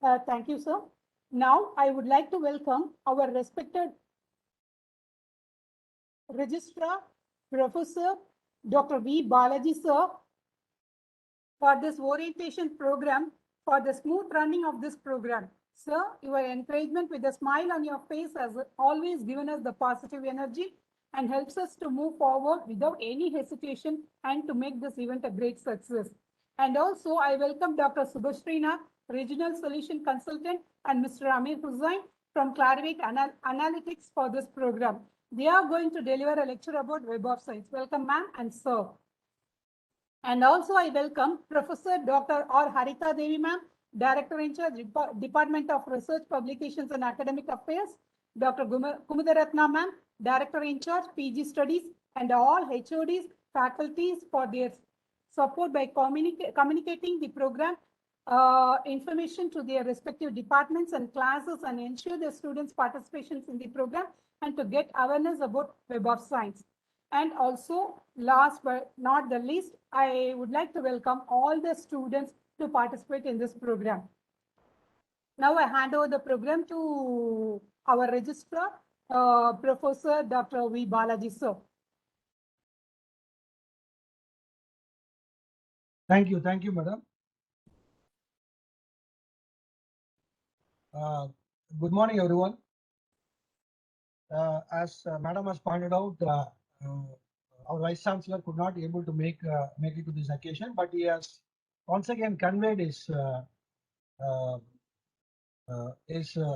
Thank you, sir. Now, I would like to welcome our respected Registrar, Professor Dr. V. Balaji, sir, for this orientation program, for the smooth running of this program. Sir, your encouragement with a smile on your face has always given us the positive energy and helps us to move forward without any hesitation and to make this event a great success. And also, I welcome Dr. Subhashrina, Regional Solution Consultant, and Mr. Amir Hussain from Clarivate Analytics for this program. They are going to deliver a lecture about Web of Science. Welcome, ma'am and sir. And also I welcome Professor Dr. R. Haritha Devi ma'am, Director in charge, Department of Research, Publications and Academic Affairs, Dr. Kumudaratna ma'am, Director in charge, PG Studies, and all HODs, faculties for their support by communicating the program information to their respective departments and classes and ensure the students' participations in the program and to get awareness about Web of Science. And also, last but not the least, I would like to welcome all the students to participate in this program. Now I hand over the program to our registrar, Professor Dr. V. Balaji, sir. Thank you, madam. Good morning, everyone. As madam has pointed out, our Vice Chancellor could not be able to make it to this occasion, but he has once again conveyed his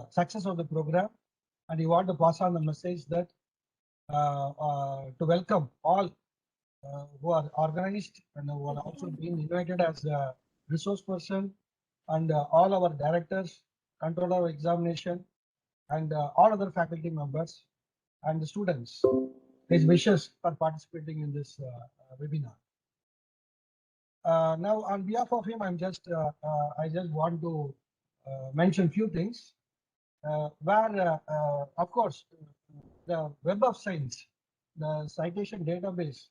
success of the program, and he want to pass on the message that to welcome all who are organized and who are also being invited as a resource person, and all our directors, controller of examination, and all other faculty members and the students. His wishes for participating in this webinar. Now, on behalf of him, I just want to mention few things. Where, of course, the Web of Science, the citation database,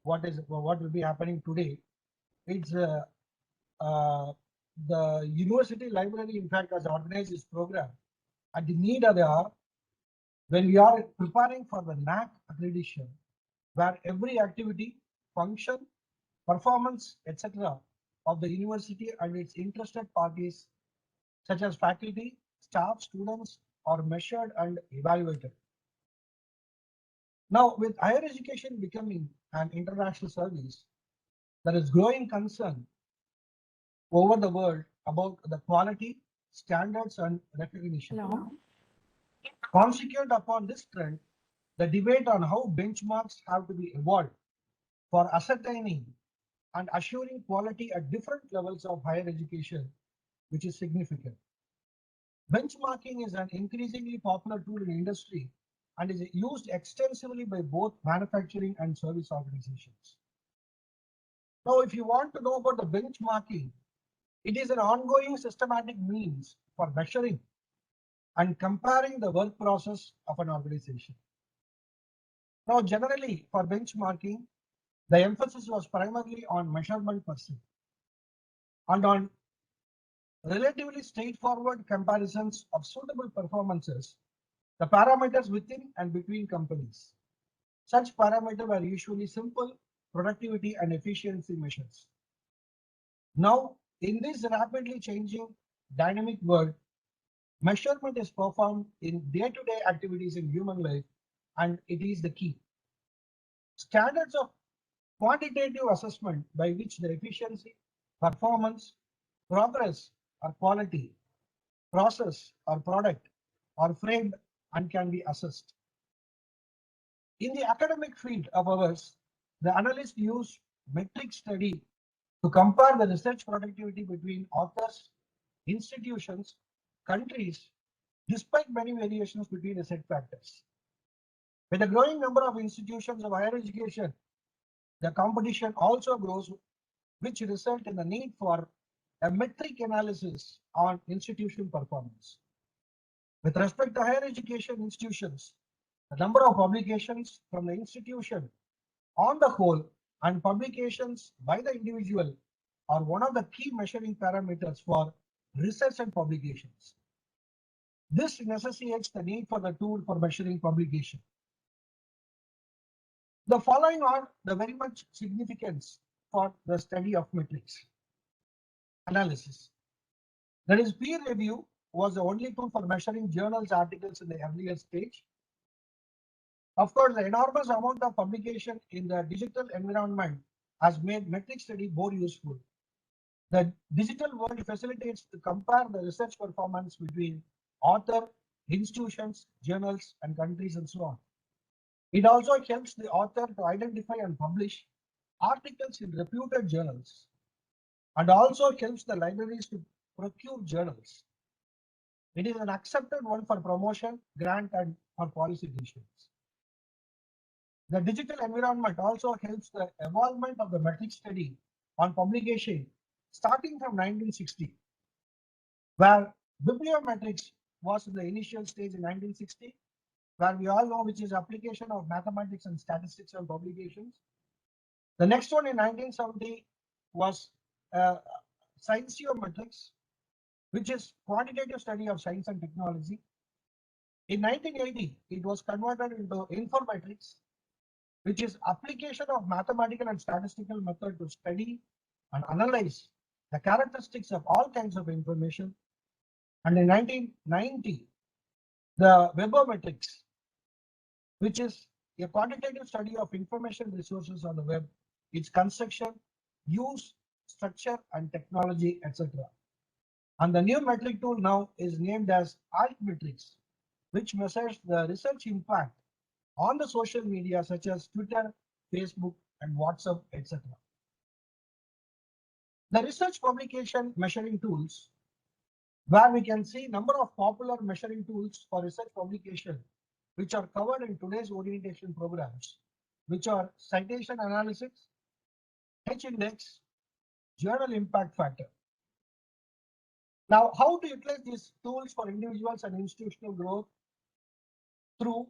what will be happening today? It's the university library, in fact, has organized this program at the need of the hour when we are preparing for the NAAC accreditation, where every activity, function, performance, etc. of the university and its interested parties, such as faculty, staff, students, are measured and evaluated. Now, with higher education becoming an international service, there is growing concern over the world about the quality, standards, and recognition. No. Consequent upon this trend, the debate on how benchmarks have to be evolved for ascertaining and assuring quality at different levels of higher education, which is significant. Benchmarking is an increasingly popular tool in industry and is used extensively by both manufacturing and service organizations. Now, if you want to know about the benchmarking, it is an ongoing systematic means for measuring and comparing the work process of an organization. Now, generally for benchmarking, the emphasis was primarily on measurement per se and on relatively straightforward comparisons of suitable performances, the parameters within and between companies. Such parameters were usually simple productivity and efficiency measures. Now, in this rapidly changing dynamic world, measurement is performed in day-to-day activities in human life, and it is the key. Standards of quantitative assessment by which the efficiency, performance, progress, or quality, process, or product are framed and can be assessed. In the academic field of ours, the analysts use metric study to compare the research productivity between authors, institutions, countries, despite many variations between the set factors. With a growing number of institutions of higher education, the competition also grows, which result in the need for a metric analysis on institution performance. With respect to higher education institutions, the number of publications from the institution on the whole and publications by the individual are one of the key measuring parameters for research and publications. This necessitates the need for the tool for measuring publication. The following are the very much significance for the study of metrics analysis. That is, peer review was the only tool for measuring journals articles in the earlier stage. Of course, the enormous amount of publication in the digital environment has made metric study more useful. The digital world facilitates to compare the research performance between author, institutions, journals, and countries, and so on. It also helps the author to identify and publish articles in reputed journals, and also helps the libraries to procure journals. It is an accepted one for promotion, grant, and for policy decisions. The digital environment also helps the evolvement of the metric study on publication starting from 1960, where bibliometrics was in the initial stage in 1960, where we all know which is application of mathematics and statistics on publications. The next one in 1970 was scientiometrics, which is quantitative study of science and technology. In 1980, it was converted into informatics, which is application of mathematical and statistical method to study and analyze the characteristics of all kinds of information. And in 1990, the webometrics, which is a quantitative study of information resources on the web, its construction, use, structure, and technology, etc. And the new metric tool now is named as Altmetrics, which measures the research impact on the social media such as Twitter, Facebook, and WhatsApp, etc. The research publication measuring tools, where we can see number of popular measuring tools for research publication, which are covered in today's orientation programs, which are citation analysis, H-index, journal impact factor. Now, how to utilize these tools for individuals and institutional growth? Through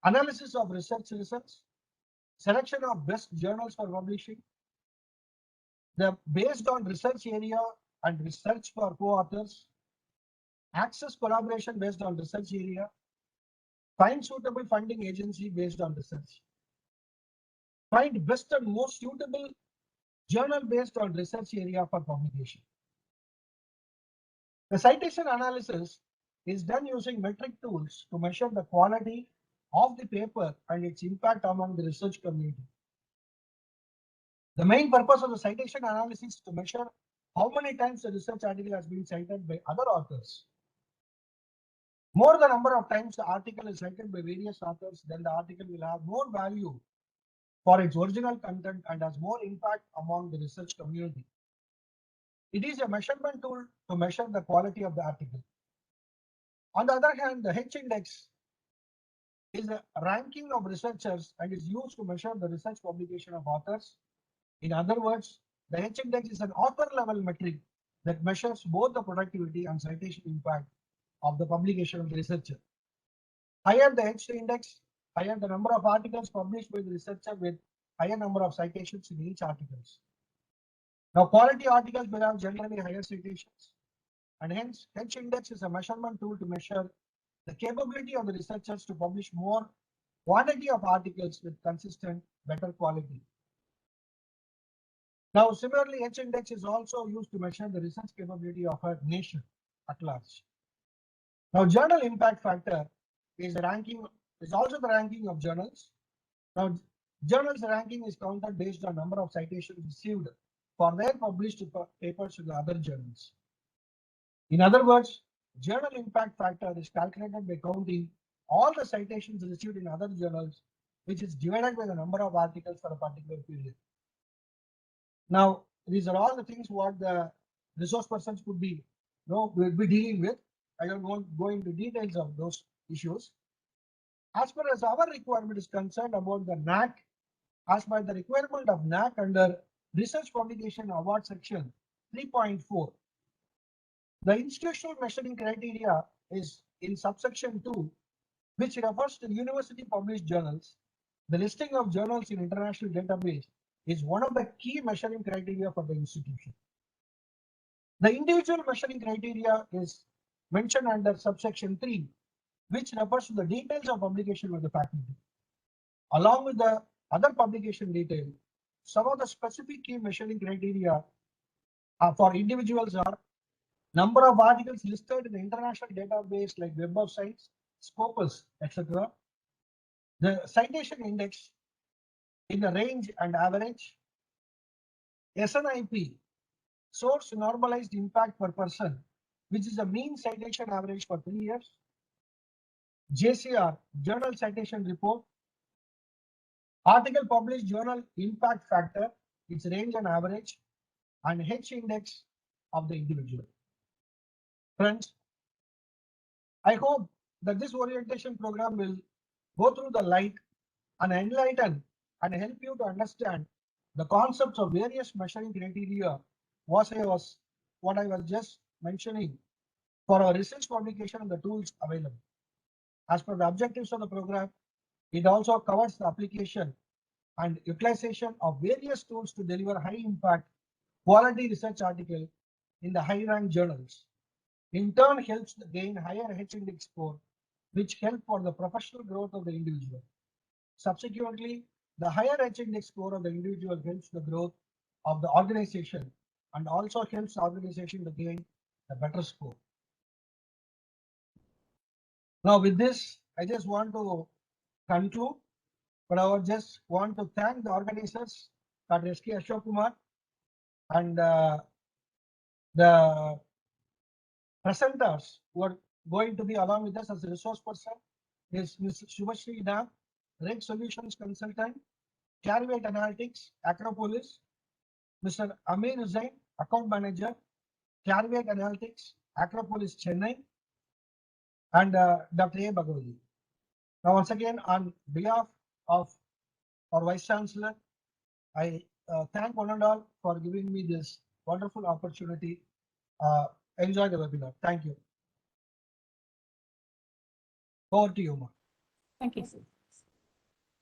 analysis of research results, selection of best journals for publishing, based on research area and research for co-authors, access collaboration based on research area, find suitable funding agency based on research, find best and most suitable journal based on research area for publication. The citation analysis is done using metric tools to measure the quality of the paper and its impact among the research community. The main purpose of the citation analysis is to measure how many times the research article has been cited by other authors. More the number of times the article is cited by various authors, then the article will have more value for its original content and has more impact among the research community. It is a measurement tool to measure the quality of the article. On the other hand, the H-index is a ranking of researchers and is used to measure the research publication of authors. In other words, the H-index is an author level metric that measures both the productivity and citation impact of the publication of the researcher. Higher the H-index, higher the number of articles published by the researcher with higher number of citations in each article. Now, quality articles will have generally higher citations, and hence H-index is a measurement tool to measure the capability of the researchers to publish more quantity of articles with consistent, better quality. Now, similarly, H-index is also used to measure the research capability of a nation at large. Now, journal impact factor is also the ranking of journals. Now, journals ranking is counted based on number of citations received for their published papers in the other journals. In other words, journal impact factor is calculated by counting all the citations received in other journals, which is divided by the number of articles for a particular period. Now, these are all the things what the resource persons could be, will be dealing with. I don't want to go into details of those issues. As far as our requirement is concerned about the NAC, as per the requirement of NAC under Research Publication Award section 3.4, the institutional measuring criteria is in subsection 2, which refers to university published journals. The listing of journals in international database is one of the key measuring criteria for the institution. The individual measuring criteria is mentioned under subsection 3, which refers to the details of publication by the faculty. Along with the other publication detail, some of the specific key measuring criteria for individuals are number of articles listed in the international database like Web of Science, Scopus, etc. The citation index in the range and average. SNIP, source normalized impact per person, which is the mean citation average for 3 years. JCR, journal citation report. Article published journal impact factor, its range and average, and H index of the individual. Friends, I hope that this orientation program will go through the light and enlighten and help you to understand the concepts of various measuring criteria, what I was just mentioning for our research publication and the tools available. As per the objectives of the program, it also covers the application and utilization of various tools to deliver high impact quality research article in the high rank journals. In turn, helps to gain higher H index score, which help for the professional growth of the individual. Subsequently, the higher H index score of the individual helps the growth of the organization and also helps the organization to gain a better score. Now, with this, I just want to conclude, but I would just want to thank the organizers, Dr. S.K. Ashok Kumar, and the presenters who are going to be along with us as a resource person is Ms. Shubhashri Dam, Reg Solutions Consultant, Clarivate Analytics, Acropolis, Mr. Amir Hussain, Account Manager, Clarivate Analytics, Acropolis, Chennai, and Dr. A. Bhagavati. Now, once again, on behalf of our Vice Chancellor, I thank one and all for giving me this wonderful opportunity. Enjoy the webinar. Thank you. Over to you, Ma. Thank you.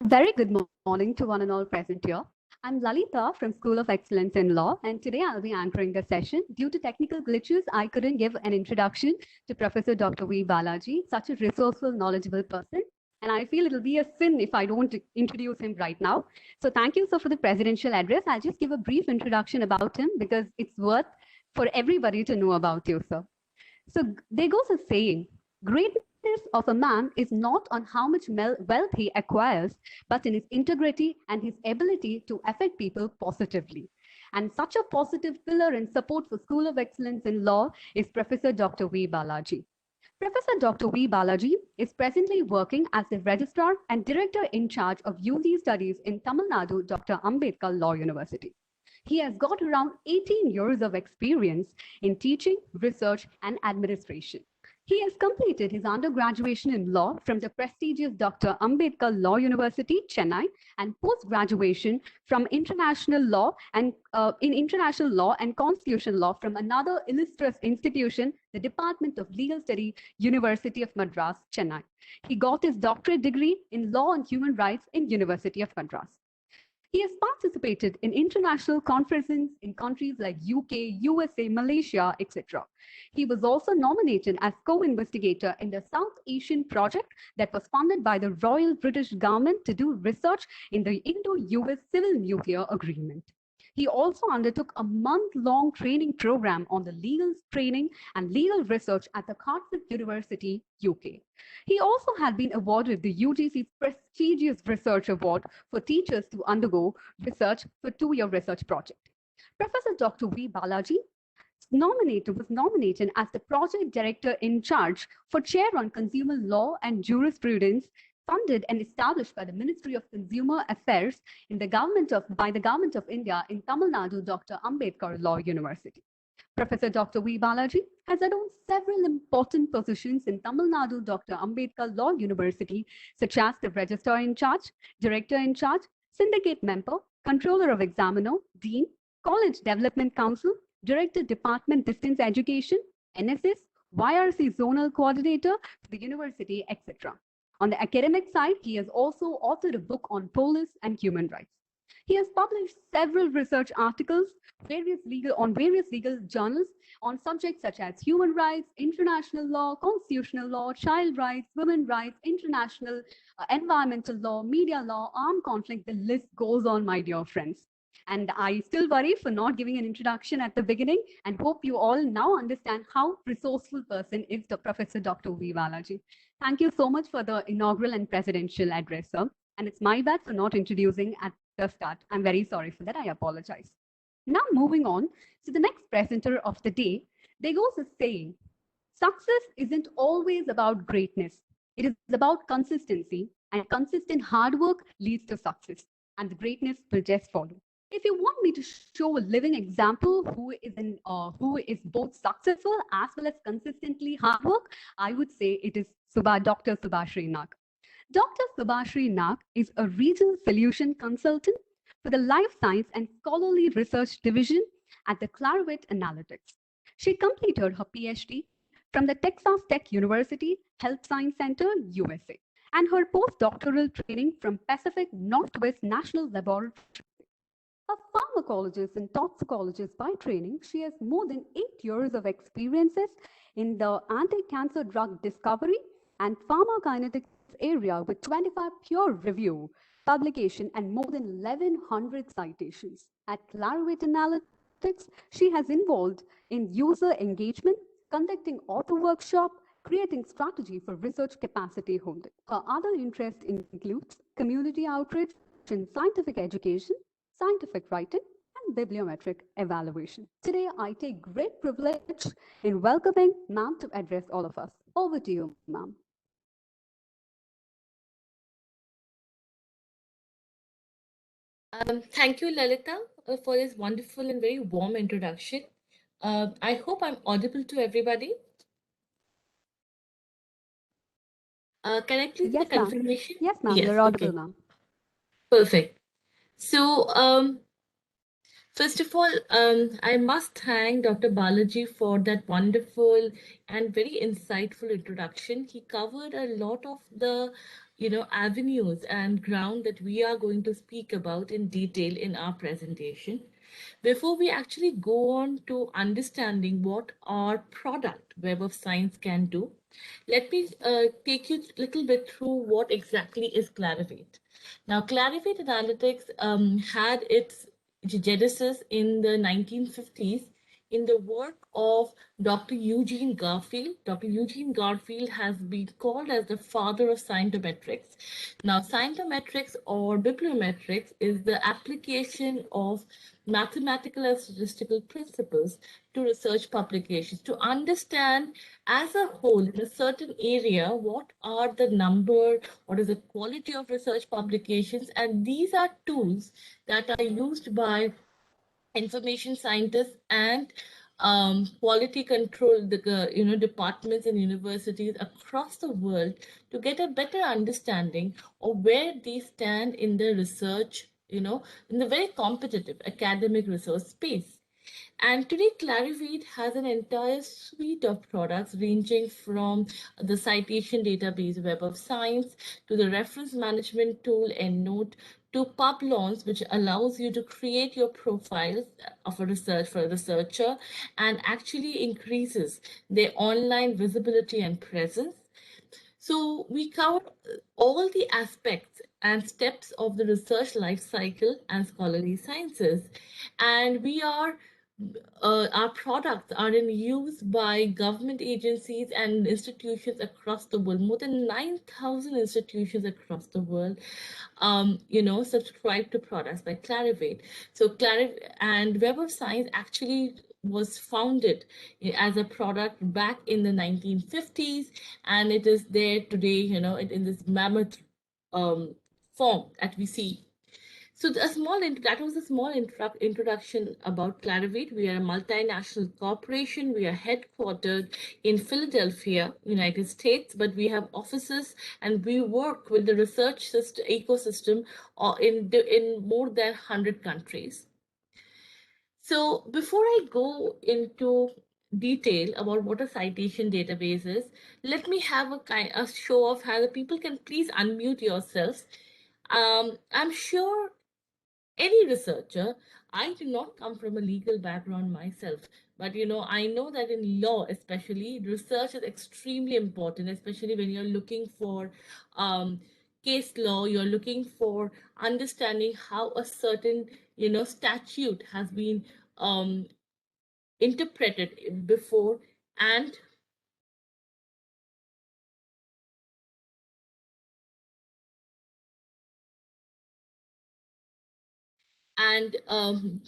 Very good morning to one and all present here. I'm Lalita from School of Excellence in Law, and today I'll be anchoring the session. Due to technical glitches, I couldn't give an introduction to Professor Dr. V. Balaji, such a resourceful, knowledgeable person. And I feel it'll be a sin if I don't introduce him right now. So thank you, sir, for the presidential address. I'll just give a brief introduction about him because it's worth for everybody to know about you, sir. So there goes a saying, greatness of a man is not on how much wealth he acquires, but in his integrity and his ability to affect people positively. And such a positive pillar and support for School of Excellence in Law is Professor Dr. V. Balaji. Professor Dr. V. Balaji is presently working as the Registrar and Director in charge of UG Studies in Tamil Nadu, Dr. Ambedkar Law University. He has got around 18 years of experience in teaching, research, and administration. He has completed his undergraduate in law from the prestigious Dr. Ambedkar Law University, Chennai, and post-graduation from international law and international law and constitutional law from another illustrious institution, the Department of Legal Studies, University of Madras, Chennai. He got his doctorate degree in law and human rights in University of Madras. He has participated in international conferences in countries like UK, USA, Malaysia, etc. He was also nominated as co-investigator in the South Asian project that was funded by the Royal British Government to do research in the Indo-US Civil Nuclear Agreement. He also undertook a month-long training program on the legal training and legal research at the Cardiff University, UK. He also had been awarded the UGC's prestigious Research Award for teachers to undergo research for 2-year research project. Professor Dr. V. Balaji was nominated as the project director in charge for Chair on Consumer Law and Jurisprudence, funded and established by the Ministry of Consumer Affairs by the Government of India in Tamil Nadu, Dr. Ambedkar Law University. Professor Dr. V. Balaji has held several important positions in Tamil Nadu, Dr. Ambedkar Law University, such as the Registrar in Charge, Director in Charge, Syndicate Member, Controller of Examiner, Dean, College Development Council, Director Department Distance Education, NSS, YRC Zonal Coordinator for the University, etc. On the academic side, he has also authored a book on police and human rights. He has published several research articles on various legal journals on subjects such as human rights, international law, constitutional law, child rights, women rights, international environmental law, media law, armed conflict. The list goes on, my dear friends. And I still worry for not giving an introduction at the beginning, and hope you all now understand how resourceful person is Professor Dr. V. Balaji. Thank you so much for the inaugural and presidential address, sir. And it's my bad for not introducing at the start. I'm very sorry for that. I apologize. Now moving on to the next presenter of the day, there goes a saying, success isn't always about greatness. It is about consistency, and consistent hard work leads to success, and the greatness will just follow. If you want me to show a living example who is both successful as well as consistently hard work, I would say it is Dr. Subhashri Nag. Dr. Subhashri Nag is a regional solution consultant for the Life Science and Scholarly Research Division at the Clarivate Analytics. She completed her PhD from the Texas Tech University Health Science Center, USA, and her postdoctoral training from Pacific Northwest National Laboratory. A pharmacologist and toxicologist by training, she has more than 8 years of experiences in the anti-cancer drug discovery and pharmacokinetics area with 25 peer review publication and more than 1100 citations. At Clarivate Analytics, she has involved in user engagement, conducting author workshop, creating strategy for research capacity holding. Her other interest includes community outreach in scientific education, scientific writing, and bibliometric evaluation. Today, I take great privilege in welcoming ma'am to address all of us. Over to you, ma'am. Thank you, Lalita, for this wonderful and very warm introduction. I hope I'm audible to everybody. Can I please get a confirmation? Yes, ma'am. You're audible, okay. ma'am. Perfect. So, first of all, I must thank Dr. Balaji for that wonderful and very insightful introduction. He covered a lot of the, avenues and ground that we are going to speak about in detail in our presentation. Before we actually go on to understanding what our product Web of Science can do, let me take you a little bit through what exactly is Clarivate. Now, Clarivate Analytics had its genesis in the 1950s in the work of Dr. Eugene Garfield. Dr. Eugene Garfield has been called as the father of scientometrics. Now, scientometrics or bibliometrics is the application of mathematical and statistical principles to research publications to understand as a whole in a certain area what are the number, what is the quality of research publications, and these are tools that are used by information scientists and quality control departments and universities across the world to get a better understanding of where these stand in the research, in the very competitive academic research space. And today, Clarivate has an entire suite of products ranging from the citation database Web of Science to the reference management tool EndNote to Publons, which allows you to create your profiles of a researcher and actually increases their online visibility and presence. So we cover all the aspects and steps of the research life cycle and scholarly sciences. And our products are in use by government agencies and institutions across the world. More than 9,000 institutions across the world, subscribe to products like Clarivate. So and Web of Science actually was founded as a product back in the 1950s, and it is there today, in this mammoth form that we see. So that was a small introduction about Clarivate. We are a multinational corporation. We are headquartered in Philadelphia, United States, but we have offices and we work with the research ecosystem in more than 100 countries. So before I go into detail about what a citation database is, let me have a show of how the people can please unmute yourselves. I'm sure any researcher. I do not come from a legal background myself, but I know that in law, especially, research is extremely important, especially when you're looking for um, case law, you're looking for understanding how a certain, statute has been um, interpreted before. And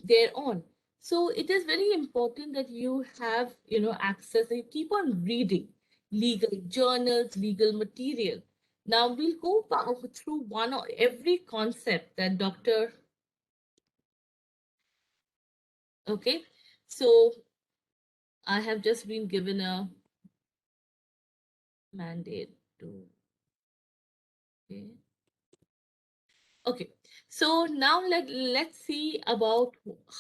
thereon. So it is very important that you have, access, and you keep on reading legal journals, legal material. Now we'll go through one or every concept that okay. So I have just been given a mandate to, okay. Okay, so now let's see about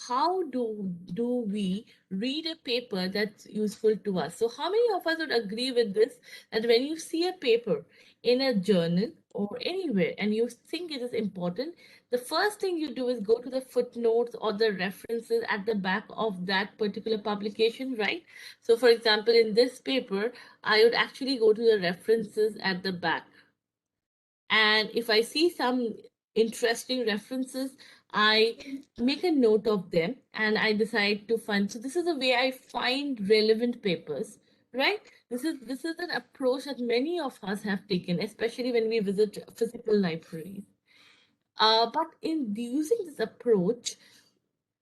how do we read a paper that's useful to us. So how many of us would agree with this, that when you see a paper in a journal or anywhere and you think it is important, the first thing you do is go to the footnotes or the references at the back of that particular publication, right? So for example, in this paper, I would actually go to the references at the back. And if I see some interesting references, I make a note of them and I decide to find. So this is the way I find relevant papers, right? This is an approach that many of us have taken, especially when we visit physical libraries. But in using this approach,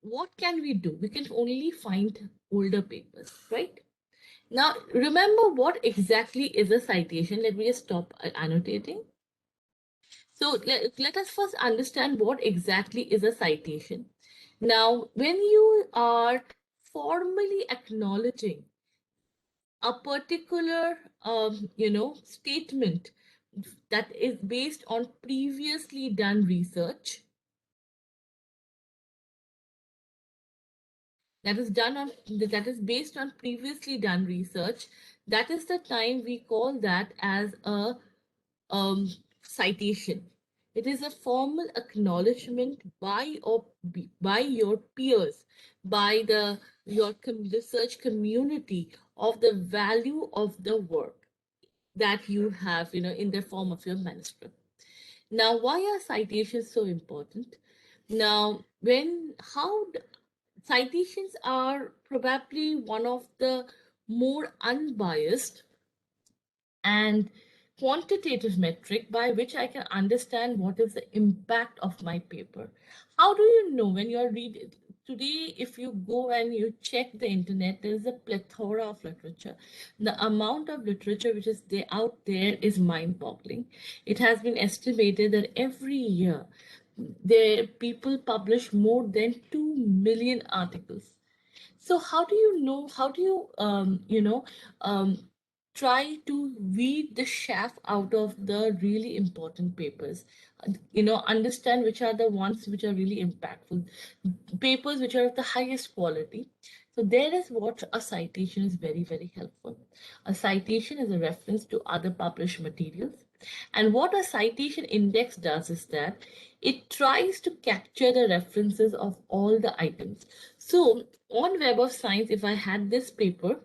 what can we do? We can only find older papers, right? Now, remember what exactly is a citation. Let me just stop annotating. So let us first understand what exactly is a citation. Now, when you are formally acknowledging a particular, statement that is based on previously done research, that is based on previously done research, that is the time we call that as a citation. It is a formal acknowledgement by your peers, by your research community, of the value of the work that you have, in the form of your manuscript. Now, why are citations so important? Now, citations are probably one of the more unbiased and quantitative metric by which I can understand what is the impact of my paper. How do you know when you're reading? Today, if you go and you check the internet, there is a plethora of literature. The amount of literature which is out there is mind-boggling. It has been estimated that every year people publish more than 2 million articles. So how do you know? How do you try to weed the chaff out of the really important papers? Understand which are the ones which are really impactful, papers which are of the highest quality. So there is what a citation is very, very helpful. A citation is a reference to other published materials. And what a citation index does is that it tries to capture the references of all the items. So on Web of Science, if I had this paper,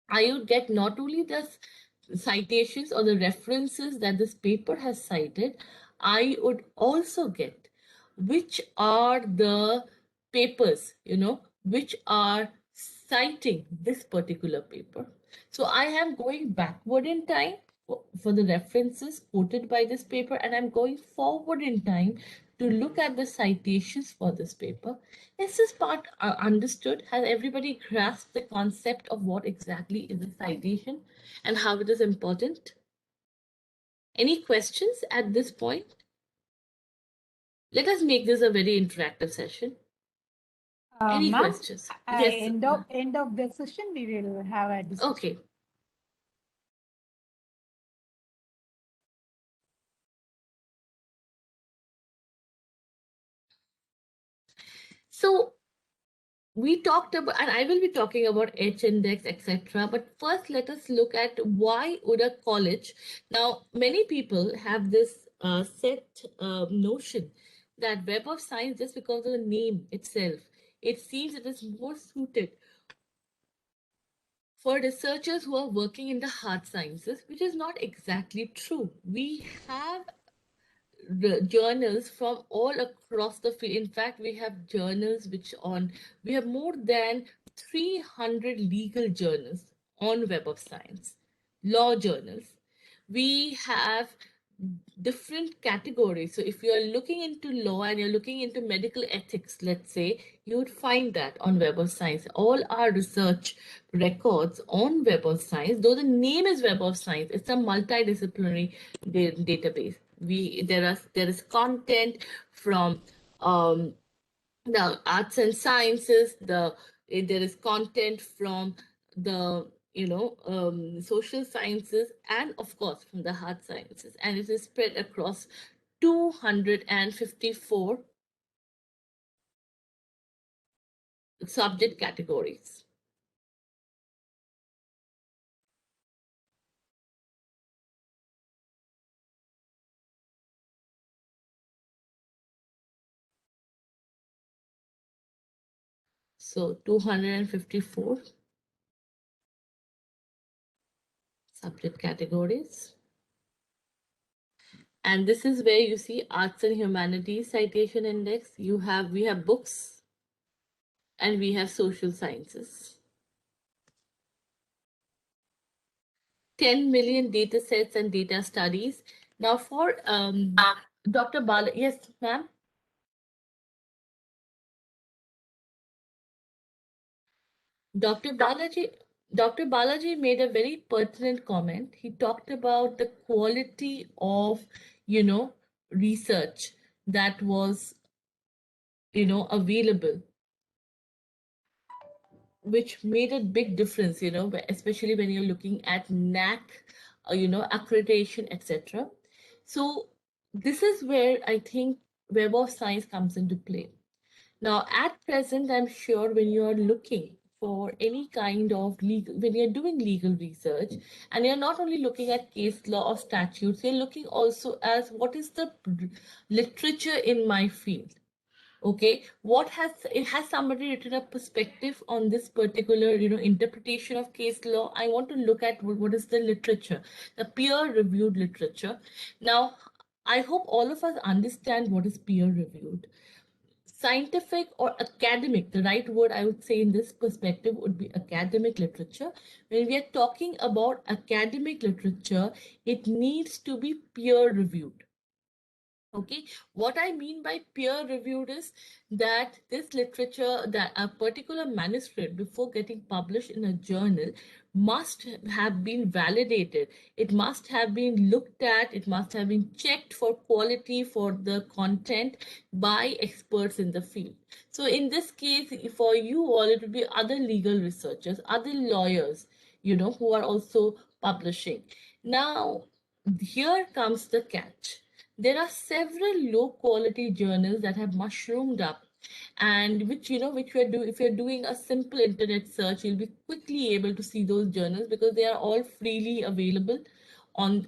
I would get not only the citations or the references that this paper has cited, I would also get which are the papers, which are citing this particular paper. So I am going backward in time for the references quoted by this paper, and I'm going forward in time to look at the citations for this paper. Is this part understood? Has everybody grasped the concept of what exactly is a citation and how it is important? Any questions at this point? Let us make this a very interactive session. Any Ma'am, questions? Yes. End of the session, we will have a discussion. Okay. So we talked about, and I will be talking about H-index, etc. But first, let us look at why would a college. Now, many people have this set notion that Web of Science, just because of the name itself, it seems it is more suited for researchers who are working in the hard sciences, which is not exactly true. We have journals from all across the field. In fact, we have journals we have more than 300 legal journals on Web of Science, law journals. We have different categories. So if you're looking into law and you're looking into medical ethics, let's say, you would find that on Web of Science. All our research records on Web of Science, though the name is Web of Science, it's a multidisciplinary database. There is content from the arts and sciences, there is content from the social sciences, and of course from the hard sciences, and it is spread across 254 subject categories. So 254 subject categories. And this is where you see Arts and Humanities Citation Index. We have books and we have social sciences. 10 million data sets and data studies. Now for Dr. Bala, yes, ma'am. Dr. Balaji made a very pertinent comment. He talked about the quality of, research that was, available, which made a big difference, especially when you're looking at NAC, accreditation, etc. So this is where I think Web of Science comes into play. Now, at present, I'm sure when you're looking for any kind of when you're doing legal research, and you're not only looking at case law or statutes, you're looking also as what is the literature in my field. Okay, has somebody written a perspective on this particular interpretation of case law? I want to look at what is the literature, the peer reviewed literature. Now, I hope all of us understand what is peer reviewed. Scientific or academic, the right word I would say in this perspective would be academic literature. When we are talking about academic literature, it needs to be peer reviewed. Okay, what I mean by peer reviewed is that this literature, that a particular manuscript before getting published in a journal must have been validated. It must have been looked at, it must have been checked for quality, for the content by experts in the field. So in this case, for you all, it would be other legal researchers, other lawyers, who are also publishing. Now, here comes the catch. There are several low quality journals that have mushroomed up, and which if you're doing a simple internet search, you'll be quickly able to see those journals because they are all freely available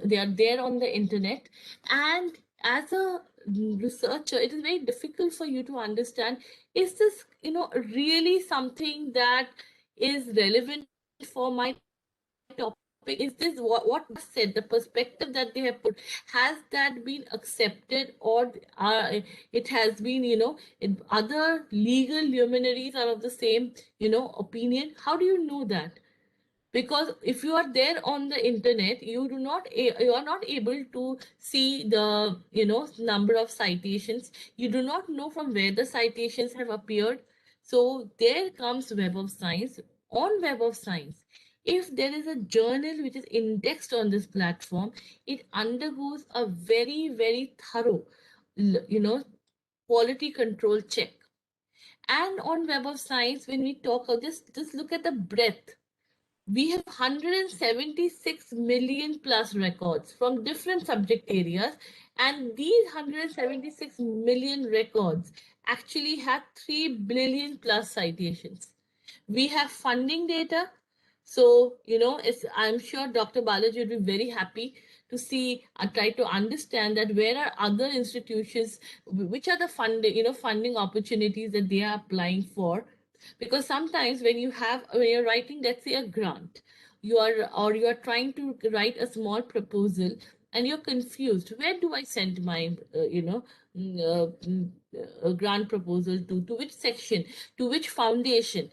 they are there on the internet. And as a researcher, it is very difficult for you to understand, is this really something that is relevant for my topic? Is this what said, the perspective that they have put, has that been accepted, or it has been other legal luminaries are of the same opinion? How do you know that? Because if you are there on the internet, you are not able to see the number of citations. You do not know from where the citations have appeared. So there comes Web of Science. On Web of Science, if there is a journal which is indexed on this platform, it undergoes a very, very thorough quality control check. And on Web of Science, when we talk, just look at the breadth. We have 176 million plus records from different subject areas, and these 176 million records actually have 3 billion plus citations. We have funding data, So, I'm sure Dr. Balaji would be very happy to see and try to understand that where are other institutions, which are the funding opportunities that they are applying for. Because sometimes when you're writing, let's say, a grant, you are trying to write a small proposal and you're confused. Where do I send my, grant proposal to which section, to which foundation?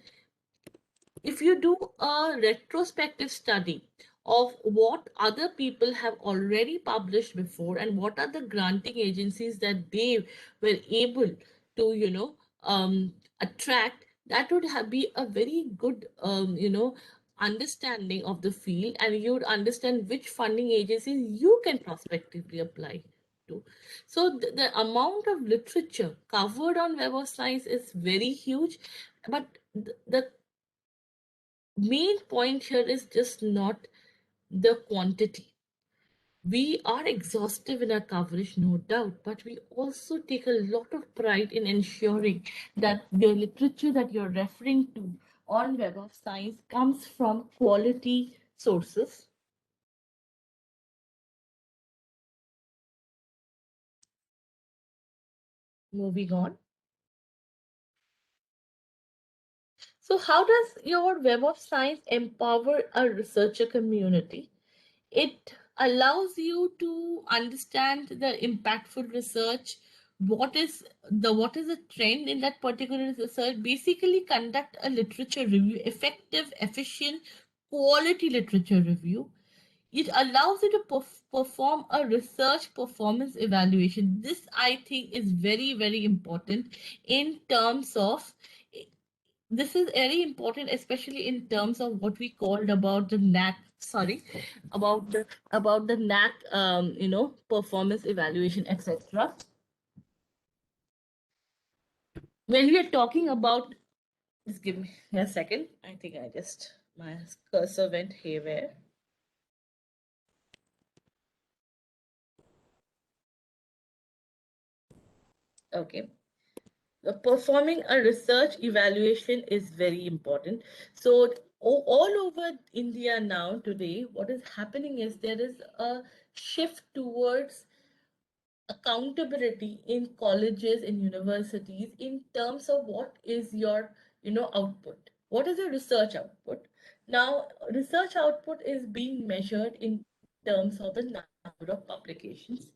If you do a retrospective study of what other people have already published before and what are the granting agencies that they were able to, attract, that would be a very good, understanding of the field, and you would understand which funding agencies you can prospectively apply to. So the amount of literature covered on Web of Science is very huge, but the main point here is just not the quantity. We are exhaustive in our coverage, no doubt, but we also take a lot of pride in ensuring that the literature that you're referring to on Web of Science comes from quality sources. Moving on. So how does your Web of Science empower a researcher community? It allows you to understand the impactful research, what is the trend in that particular research, basically conduct a literature review, effective, efficient, quality literature review. It allows you to perform a research performance evaluation. This, I think, is very, very important in terms of, this is very important, especially in terms of what we called about the NAC, about the NAC, performance evaluation, etc. When we are talking about, just give me a second. I think my cursor went haywire. Okay. Performing a research evaluation is very important. So all over India now today, what is happening is there is a shift towards accountability in colleges and universities in terms of what is your output, what is your research output. Now research output is being measured in terms of the number of publications.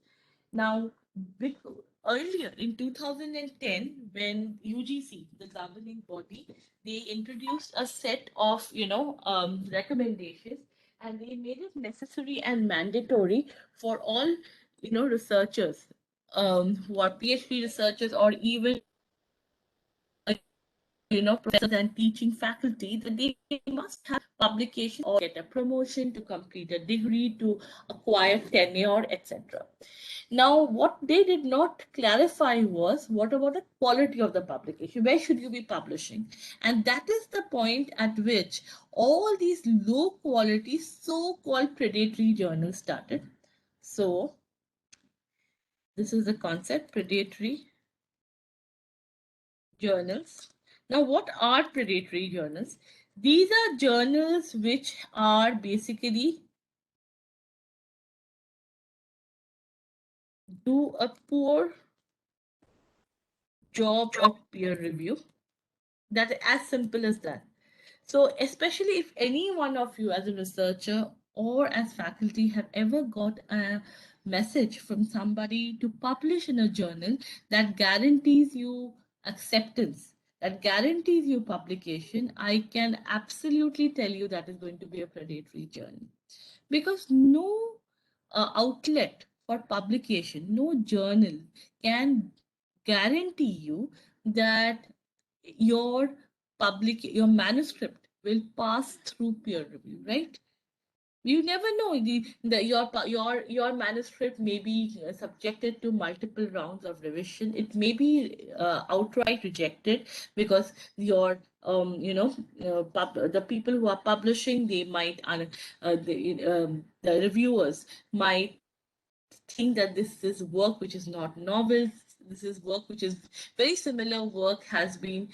Now, earlier in 2010, when UGC, the governing body, they introduced a set of recommendations, and they made it necessary and mandatory for all researchers, who are PhD researchers or even professors and teaching faculty, that they must have publication or get a promotion, to complete a degree, to acquire tenure, etc. Now, what they did not clarify was, what about the quality of the publication? Where should you be publishing? And that is the point at which all these low quality, so-called predatory journals started. So this is the concept, predatory journals. Now, what are predatory journals? These are journals which are basically do a poor job of peer review. That's as simple as that. So, especially if any one of you as a researcher or as faculty have ever got a message from somebody to publish in a journal that guarantees you acceptance, that guarantees you publication, I can absolutely tell you that is going to be a predatory journal. Because no outlet for publication, no journal can guarantee you that your your manuscript will pass through peer review, right? You never know, your manuscript may be subjected to multiple rounds of revision. It may be outright rejected, because your the people who are publishing, they might the reviewers might think that this is work which is not novel. this is work which is very similar work has been,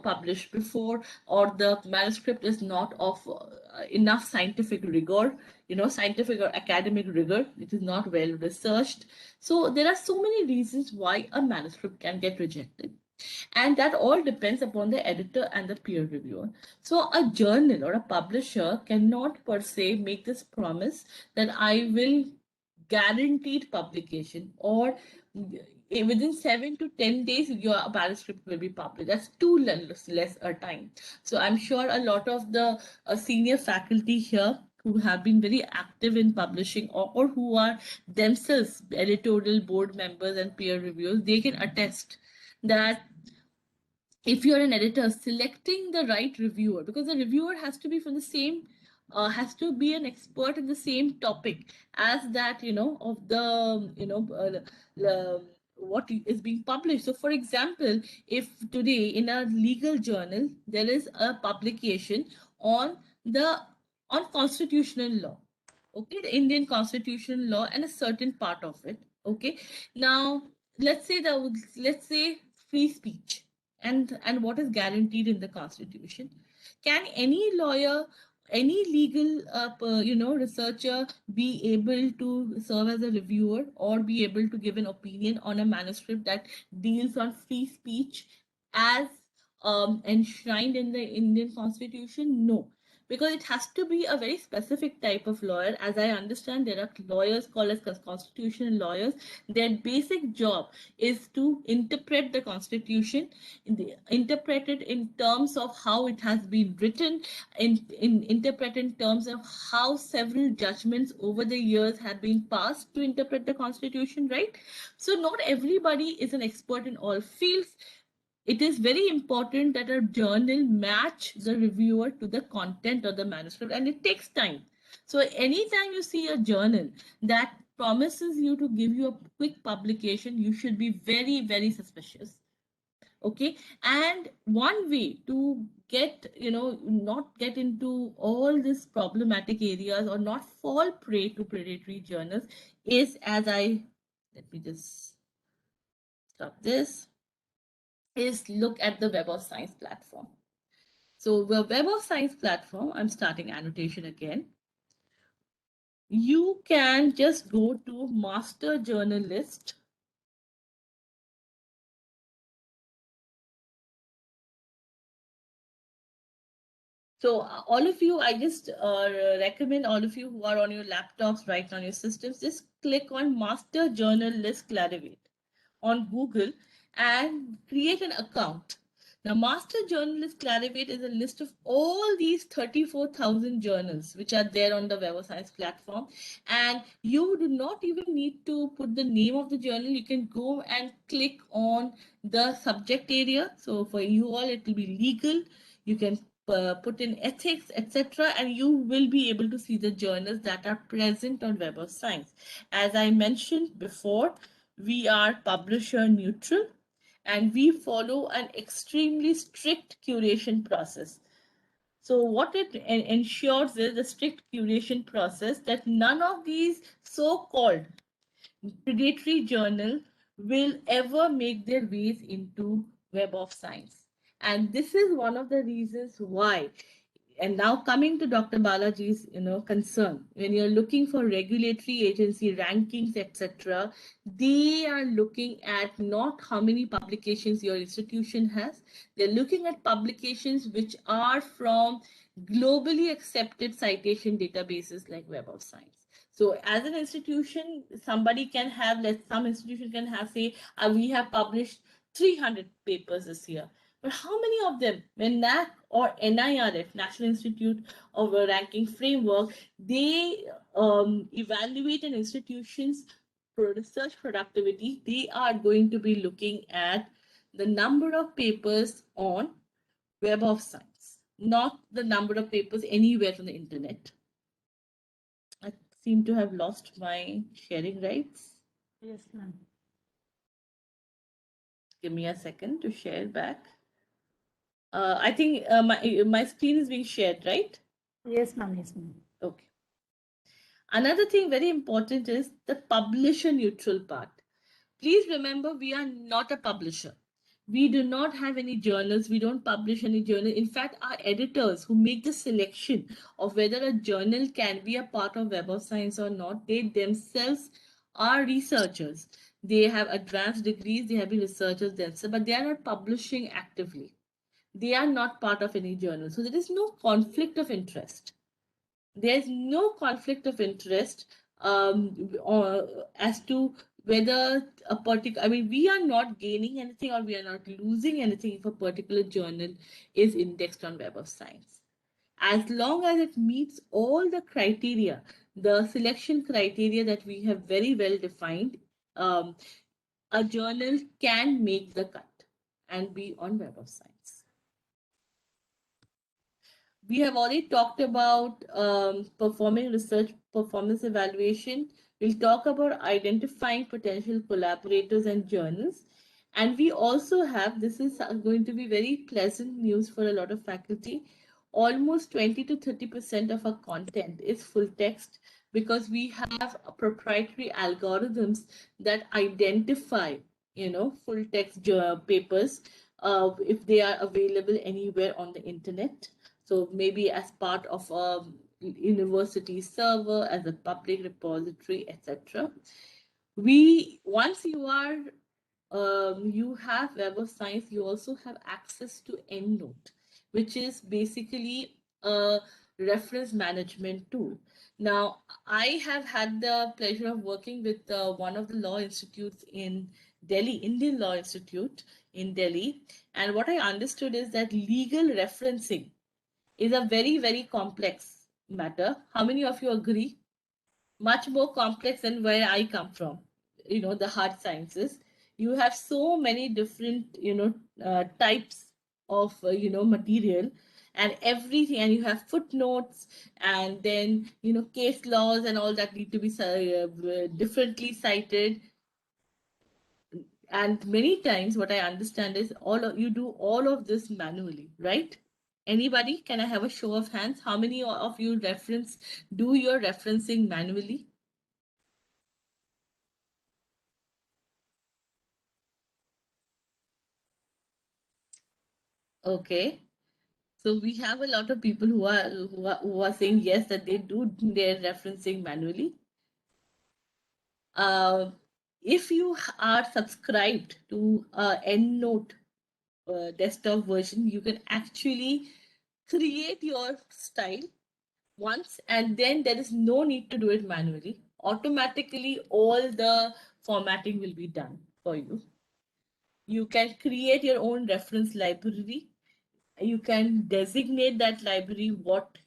published before, or the manuscript is not of enough scientific rigor, scientific or academic rigor. It is not well researched. So there are so many reasons why a manuscript can get rejected. And that all depends upon the editor and the peer reviewer. So a journal or a publisher cannot per se make this promise that I will guaranteed publication, or within 7 to 10 days your manuscript will be published. That's too less a time. So I'm sure a lot of the senior faculty here who have been very active in publishing, or who are themselves editorial board members and peer reviewers, they can attest that if you're an editor, selecting the right reviewer, because the reviewer has to be from the same, has to be an expert in the same topic as that, of the, what is being published. So for example, if today in a legal journal, there is a publication on constitutional law, okay, the Indian constitutional law and a certain part of it, okay. Now, let's say free speech, and what is guaranteed in the constitution. Can any lawyer, any legal researcher be able to serve as a reviewer or be able to give an opinion on a manuscript that deals on free speech as enshrined in the Indian constitution? No, because it has to be a very specific type of lawyer. As I understand, there are lawyers called as constitutional lawyers. Their basic job is to interpret the constitution, interpret it in terms of how it has been written, interpret in terms of how several judgments over the years have been passed to interpret the constitution, right? So not everybody is an expert in all fields. It is very important that a journal match the reviewer to the content of the manuscript, and it takes time. So anytime you see a journal that promises you to give you a quick publication, you should be very, very suspicious. Okay. And one way to get, not get into all these problematic areas or not fall prey to predatory journals is, let me just stop this, is look at the Web of Science platform. So the Web of Science platform, I'm starting annotation again. You can just go to Master Journalist. So all of you, I just recommend all of you who are on your laptops, right, on your systems, just click on Master Journalist Clarivate on Google and create an account. Now, Master Journalist Clarivate is a list of all these 34,000 journals which are there on the Web of Science platform. And you do not even need to put the name of the journal. You can go and click on the subject area. So for you all, it will be legal. You can put in ethics, etc., and you will be able to see the journals that are present on Web of Science. As I mentioned before, we are publisher neutral and we follow an extremely strict curation process. So what it ensures is the strict curation process that none of these so-called predatory journals will ever make their ways into Web of Science. And this is one of the reasons why. And now coming to Dr. Balaji's, concern, when you're looking for regulatory agency rankings, etc., they are looking at not how many publications your institution has. They're looking at publications which are from globally accepted citation databases like Web of Science. So as an institution, somebody can have, some institution can have, say, we have published 300 papers this year. But how many of them, when NAC or NIRF, National Institute of Ranking Framework, they evaluate an institution's research productivity, they are going to be looking at the number of papers on Web of Science, not the number of papers anywhere on the internet. I seem to have lost my sharing rights. Yes, ma'am. Give me a second to share back. I think my screen is being shared, right? Yes, ma'am. Yes, ma'am. Okay. Another thing very important is the publisher neutral part. Please remember, we are not a publisher. We do not have any journals. We don't publish any journal. In fact, our editors who make the selection of whether a journal can be a part of Web of Science or not, they themselves are researchers. They have advanced degrees. They have been researchers themselves, but they are not publishing actively. They are not part of any journal. So there is no conflict of interest. There is no conflict of interest as to whether a particular, I mean, we are not gaining anything or we are not losing anything if a particular journal is indexed on Web of Science. As long as it meets all the criteria, the selection criteria that we have very well defined, a journal can make the cut and be on Web of Science. We have already talked about performing research performance evaluation. We'll talk about identifying potential collaborators and journals. And we also have, this is going to be very pleasant news for a lot of faculty, almost 20 to 30% of our content is full text because we have proprietary algorithms that identify, full text papers if they are available anywhere on the internet. So maybe as part of a university server, as a public repository, etc. Once you have Web of Science, you also have access to EndNote, which is basically a reference management tool. Now, I have had the pleasure of working with one of the law institutes in Delhi, Indian Law Institute in Delhi. And what I understood is that legal referencing is a very, very complex matter. How many of you agree? Much more complex than where I come from, the hard sciences. You have so many different, types of, material and everything, and you have footnotes and then, case laws and all that need to be differently cited. And many times what I understand is you do all of this manually, right? Anybody? Can I have a show of hands? How many of you do your referencing manually? Okay. So we have a lot of people who are saying yes, that they do their referencing manually. If you are subscribed to EndNote desktop version, you can actually create your style once, and then there is no need to do it manually. Automatically, all the formatting will be done for you. You can create your own reference library. You can designate that library what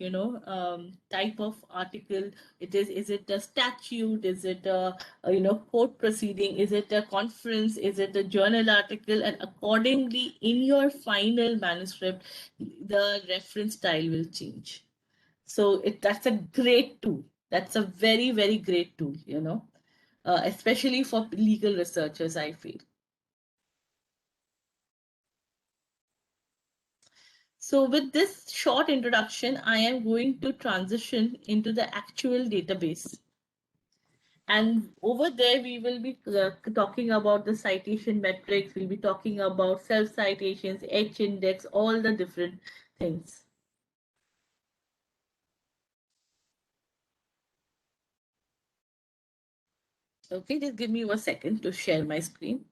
type of article it is it a statute, is it a court proceeding, is it a conference, is it a journal article, and accordingly in your final manuscript the reference style will change. So that's a great tool. That's a very, very great tool, especially for legal researchers, I feel. So with this short introduction, I am going to transition into the actual database. And over there, we will be talking about the citation metrics. We'll be talking about self-citations, H-index, all the different things. Okay, just give me 1 second to share my screen.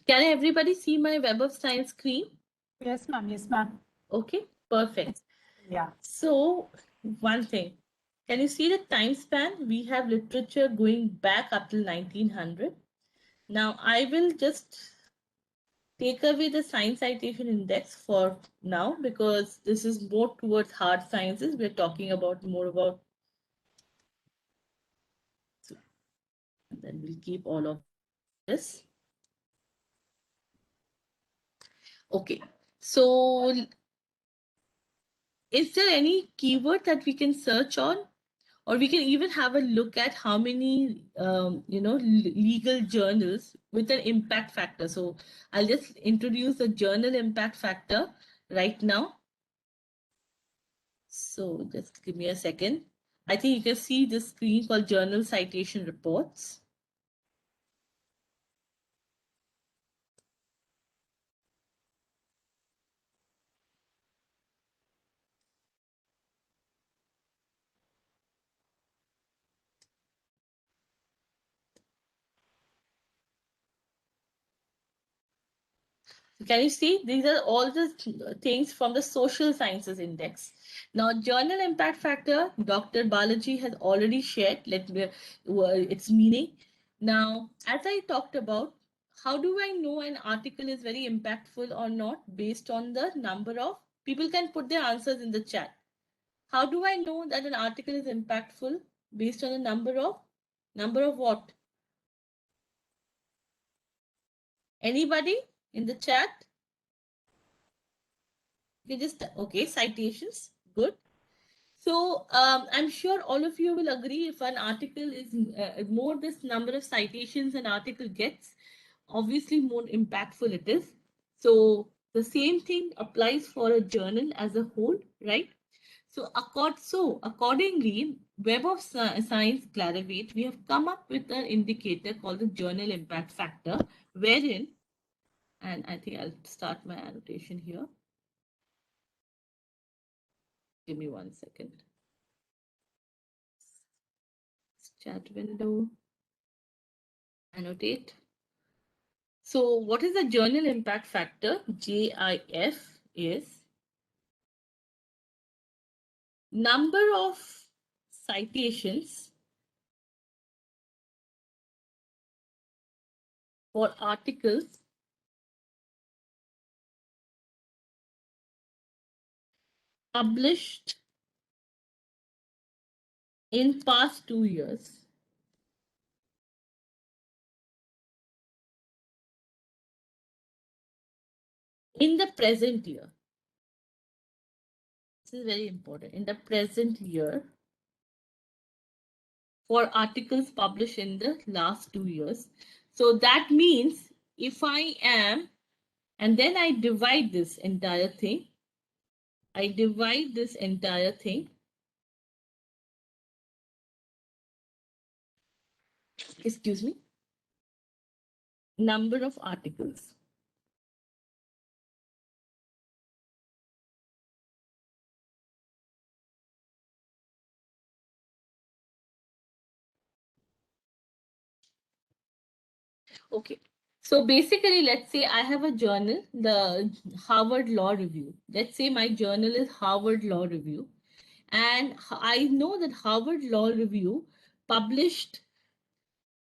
Can everybody see my Web of Science screen? Yes, ma'am. Yes, ma'am. Okay, perfect. Yeah. So one thing, can you see the time span? We have literature going back up till 1900. Now I will just take away the science citation index for now because this is more towards hard sciences. We're talking about more about, and then we'll keep all of this. Okay, so is there any keyword that we can search on? Or we can even have a look at how many, legal journals with an impact factor. So I'll just introduce the journal impact factor right now. So just give me a second. I think you can see this screen called Journal Citation Reports. Can you see? These are all the things from the social sciences index. Now, journal impact factor, Dr. Balaji has already shared its meaning. Now, as I talked about, how do I know an article is very impactful or not based on the number of people can put their answers in the chat. How do I know that an article is impactful based on the number of what? Anybody in the chat? You just, okay, citations, good. So I'm sure all of you will agree if an article is more this number of citations an article gets, obviously more impactful it is. So the same thing applies for a journal as a whole, right? So accordingly, Web of Science Clarivate, we have come up with an indicator called the journal impact factor, wherein, and I think I'll start my annotation here. Give me 1 second. Chat window, annotate. So what is the journal impact factor? JIF is number of citations for articles published in past 2 years in the present year. This is very important. In the present year for articles published in the last 2 years. So that means if I am, and then I divide this entire thing. Excuse me, number of articles. Okay, so basically, let's say I have a journal, the Harvard Law Review. Let's say my journal is Harvard Law Review. And I know that Harvard Law Review published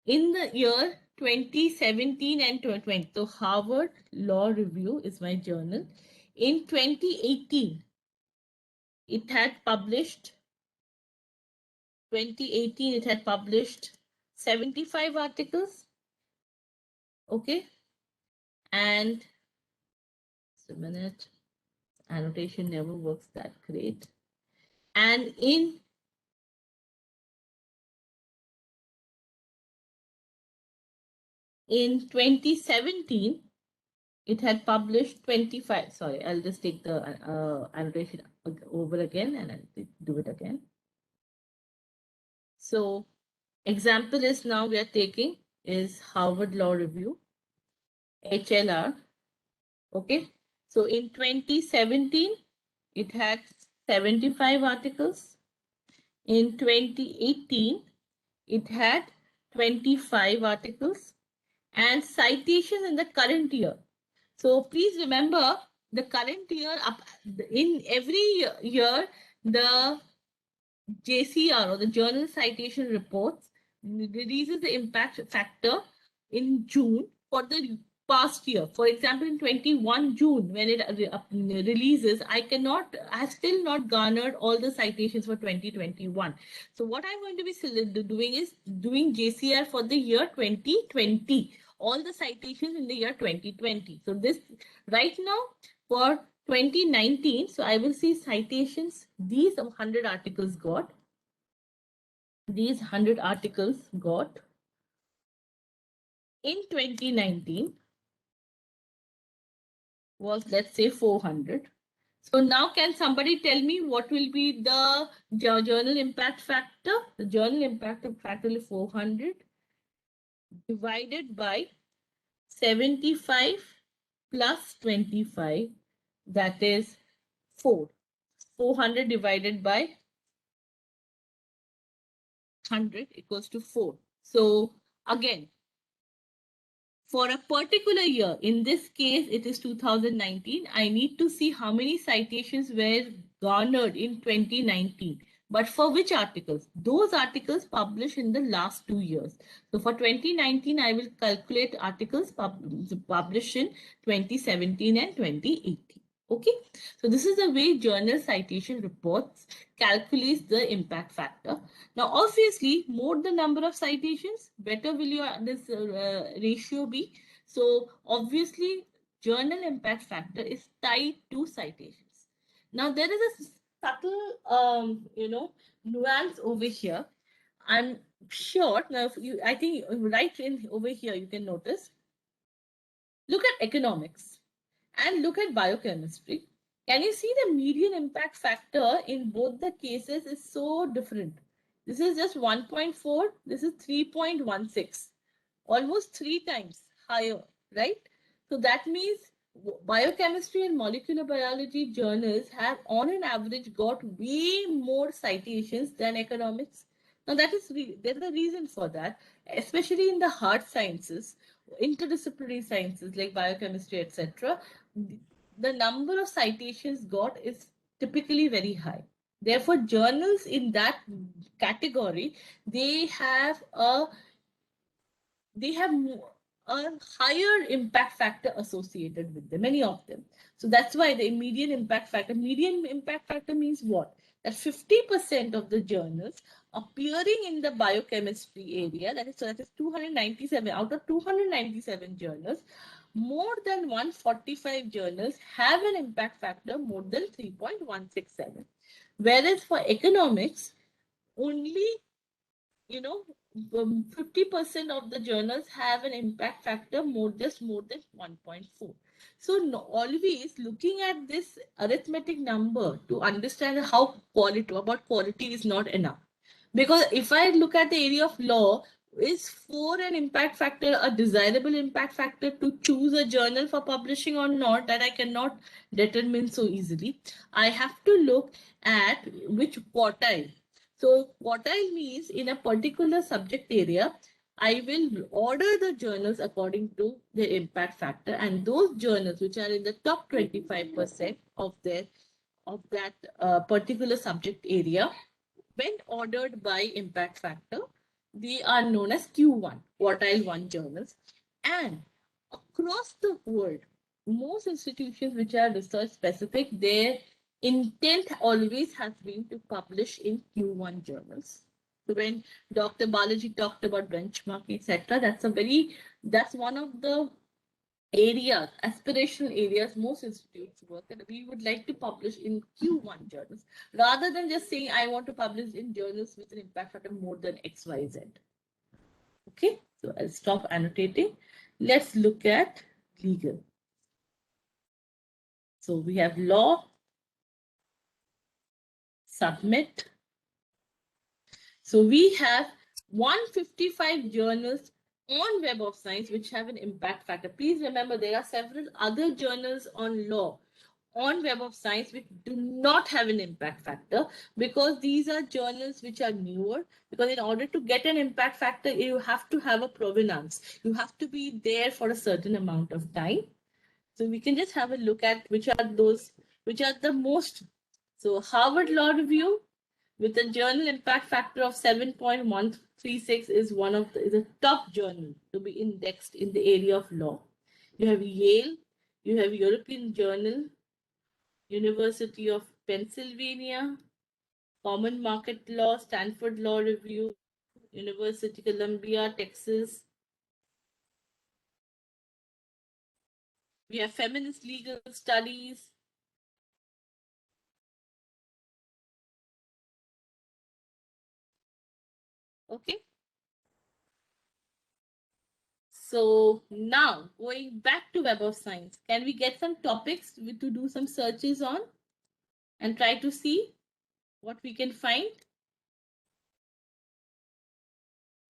in the year 2017 and 2020. So Harvard Law Review is my journal. In 2018, it had published 75 articles. Okay. And just a minute, annotation never works that great. And in 2017, it had published 25. Sorry, I'll just take the annotation over again and I'll do it again. So example is now we are taking is Harvard Law Review, HLR. Okay. So in 2017, it had 75 articles. In 2018, it had 25 articles and citations in the current year. So please remember the current year, in every year, the JCR or the Journal Citation Reports releases the impact factor in June for the past year. For example, in 21 June, when it releases, I have still not garnered all the citations for 2021. So what I'm going to be doing is doing JCR for the year 2020 all the citations in the year 2020. So this right now for 2019, so I will see citations, these 100 articles got, these 100 articles got in 2019 was, let's say, 400. So now can somebody tell me what will be the journal impact factor? The journal impact factor is 400 divided by 75 plus 25, that is 4. 400 divided by 100 equals to 4. So again, for a particular year, in this case, it is 2019, I need to see how many citations were garnered in 2019. But for which articles? Those articles published in the last 2 years. So for 2019, I will calculate articles published in 2017 and 2018. Okay, so this is the way journal citation reports calculates the impact factor. Now, obviously, more the number of citations, better will your this ratio be. So, obviously, journal impact factor is tied to citations. Now, there is a subtle, nuance over here. I'm sure now. I think right in over here you can notice. Look at economics and look at biochemistry. Can you see the median impact factor in both the cases is so different? This is just 1.4, this is 3.16, almost 3 times higher, right? So that means biochemistry and molecular biology journals have on an average got way more citations than economics. Now there's a reason for that, especially in the hard sciences, interdisciplinary sciences like biochemistry, etc. The number of citations got is typically very high. Therefore, journals in that category, they have a higher impact factor associated with them, many of them. So that's why the median impact factor means what? That 50% of the journals appearing in the biochemistry area, that is 297 out of 297 journals, more than 145 journals have an impact factor more than 3.167. Whereas for economics, only 50% of the journals have an impact factor more than 1.4. So always looking at this arithmetic number to understand how quality is not enough. Because if I look at the area of law, is 4 an impact factor a desirable impact factor to choose a journal for publishing or not? That I cannot determine so easily. I have to look at which quartile. So quartile means in a particular subject area, I will order the journals according to their impact factor, and those journals which are in the top 25% of that particular subject area, when ordered by impact factor, they are known as Q1, quartile 1 journals. And across the world, most institutions which are research specific, their intent always has been to publish in Q1 journals. So when Dr. Balaji talked about benchmarking, etc., that's one of the areas, aspirational areas most institutes work, that we would like to publish in Q1 journals, rather than just saying I want to publish in journals with an impact factor more than XYZ. Okay, so I'll stop annotating. Let's look at legal. So we have law, submit. So we have 155 journals on Web of Science which have an impact factor. Please remember there are several other journals on law on Web of Science which do not have an impact factor, because these are journals which are newer. Because in order to get an impact factor, you have to have a provenance. You have to be there for a certain amount of time. So we can just have a look at which are the most. So Harvard Law Review with a journal impact factor of 7.136 is a top journal to be indexed in the area of law. You have Yale, you have European Journal, University of Pennsylvania, Common Market Law, Stanford Law Review, University Columbia, Texas, We have feminist legal studies. Okay. So now going back to Web of Science, can we get some topics to do some searches on and try to see what we can find?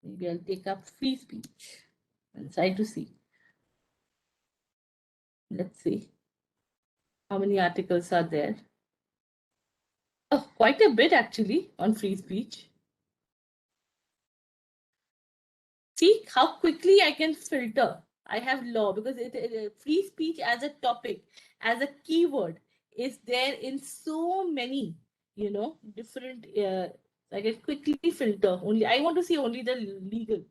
Maybe I'll take up free speech and try to see. Let's see how many articles are there. Oh, quite a bit actually on free speech. See how quickly I can filter. I have law because free speech as a topic, as a keyword is there in so many, different, I can quickly filter only. I want to see only the legal.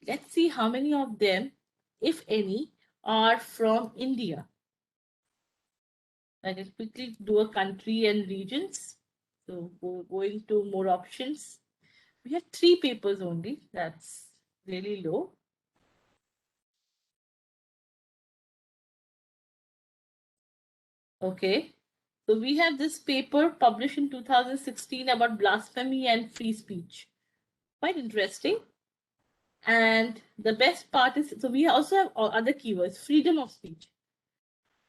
Let's see how many of them, if any, are from India. I can quickly do a country and regions. So going to more options. We have 3 papers only. That's really low. Okay. So we have this paper published in 2016 about blasphemy and free speech. Quite interesting. And the best part is, so we also have other keywords, freedom of speech.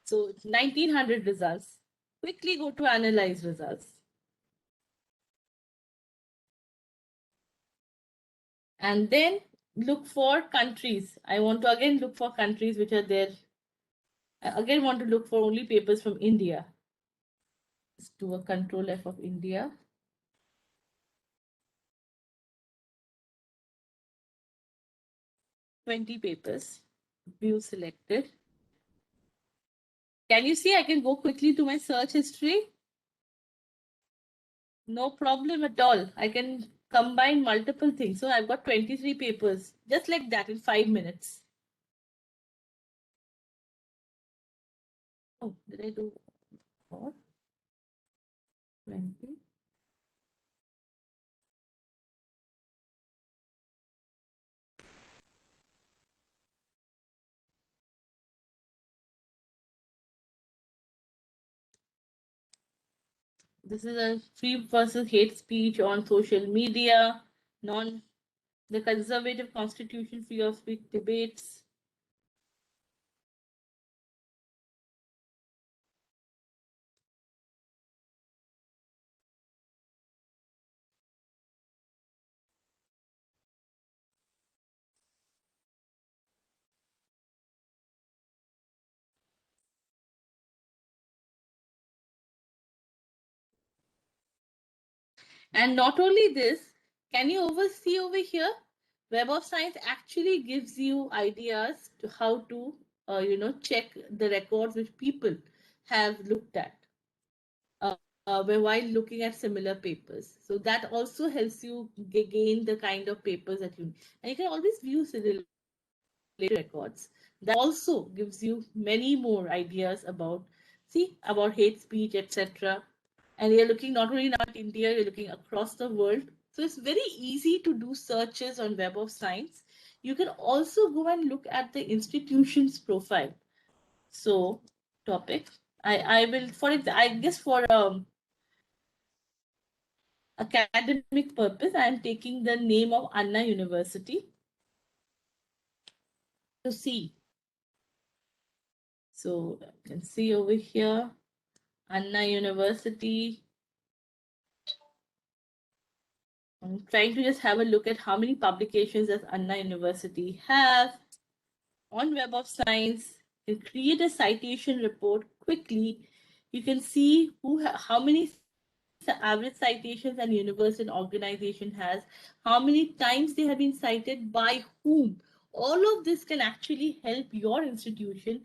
So it's 1900 results. Quickly go to analyze results. And then look for countries. I want to again look for countries which are there. I again want to look for only papers from India. Let's do a control F of India. 20 papers. View selected. Can you see I can go quickly to my search history? No problem at all. I can combine multiple things. So I've got 23 papers, just like that in 5 minutes. Oh, did I do 4? 20. This is a free versus hate speech on social media, the conservative constitution free of speech debates. And not only this, can you oversee over here? Web of Science actually gives you ideas to how to, check the records which people have looked at while looking at similar papers. So that also helps you gain the kind of papers that you need. And you can always view related records. That also gives you many more ideas about hate speech, etc. And you're looking not only now at India, you're looking across the world. So it's very easy to do searches on Web of Science. You can also go and look at the institution's profile. So topic, I will, for it, I guess for academic purpose, I am taking the name of Anna University to see. So you can see over here, Anna University. I'm trying to just have a look at how many publications does Anna University have on Web of Science. You can create a citation report quickly. You can see how many average citations an university and organization has, how many times they have been cited, by whom. All of this can actually help your institution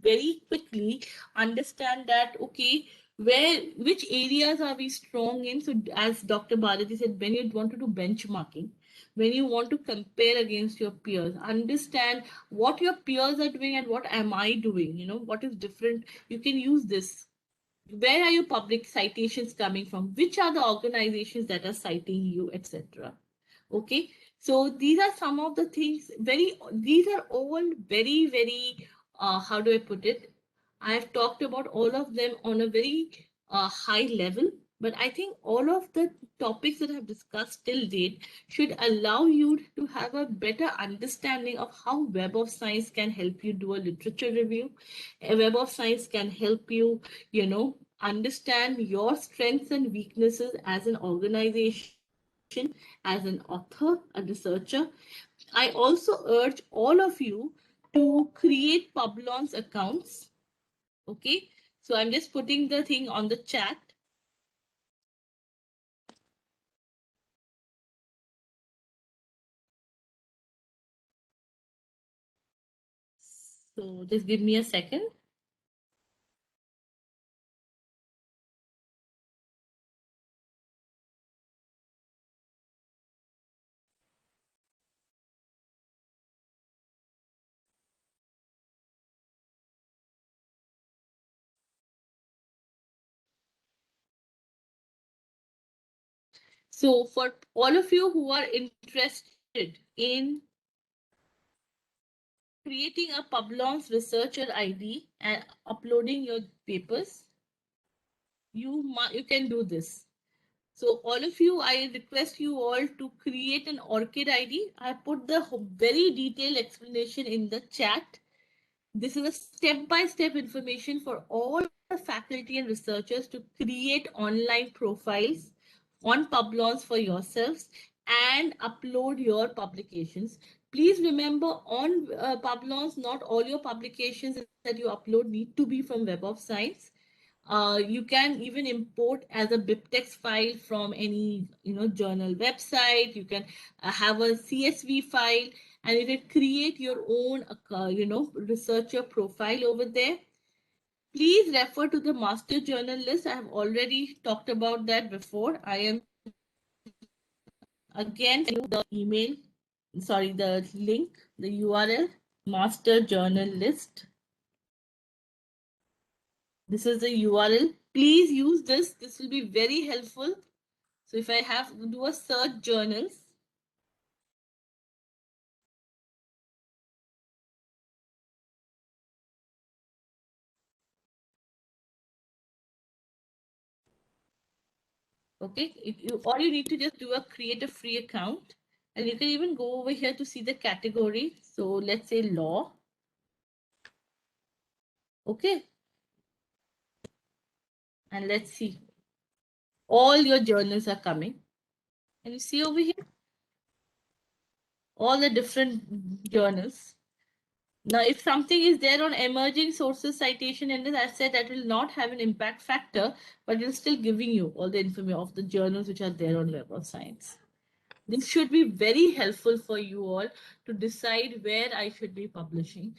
very quickly understand that, okay, which areas are we strong in. So as Dr. Balaji said, when you want to do benchmarking, when you want to compare against your peers, understand what your peers are doing and what am I doing, what is different. You can use this. Where are your public citations coming from? Which are the organizations that are citing you, etc. Okay, So these are some of the things, these are all very, how do I put it? I have talked about all of them on a very high level, but I think all of the topics that I have discussed till date should allow you to have a better understanding of how Web of Science can help you do a literature review. A Web of Science can help you, understand your strengths and weaknesses as an organization, as an author, a researcher. I also urge all of you to create Publons accounts. Okay, so I'm just putting the thing on the chat. So just give me a second. So for all of you who are interested in creating a Publons researcher ID and uploading your papers, you can do this. So all of you, I request you all to create an ORCID ID. I put the very detailed explanation in the chat. This is a step-by-step information for all the faculty and researchers to create online profiles on Publons for yourselves and upload your publications. Please remember, on Publons, not all your publications that you upload need to be from Web of Science. You can even import as a BibTeX file from any journal website. You can have a CSV file, and you can create your own researcher profile over there. Please refer to the master journal list. I have already talked about that before. I am again the email, sorry, the link, the URL, master journal list. This is the URL. Please use this. This will be very helpful. So if I have to do a search journals, okay, all you need to just do a create a free account, and you can even go over here to see the category. So let's say law. Okay. And let's see. All your journals are coming. And you see over here, all the different journals. Now, if something is there on emerging sources citation, and as I said, that will not have an impact factor, but it's still giving you all the information of the journals which are there on Web of Science. This should be very helpful for you all to decide where I should be publishing.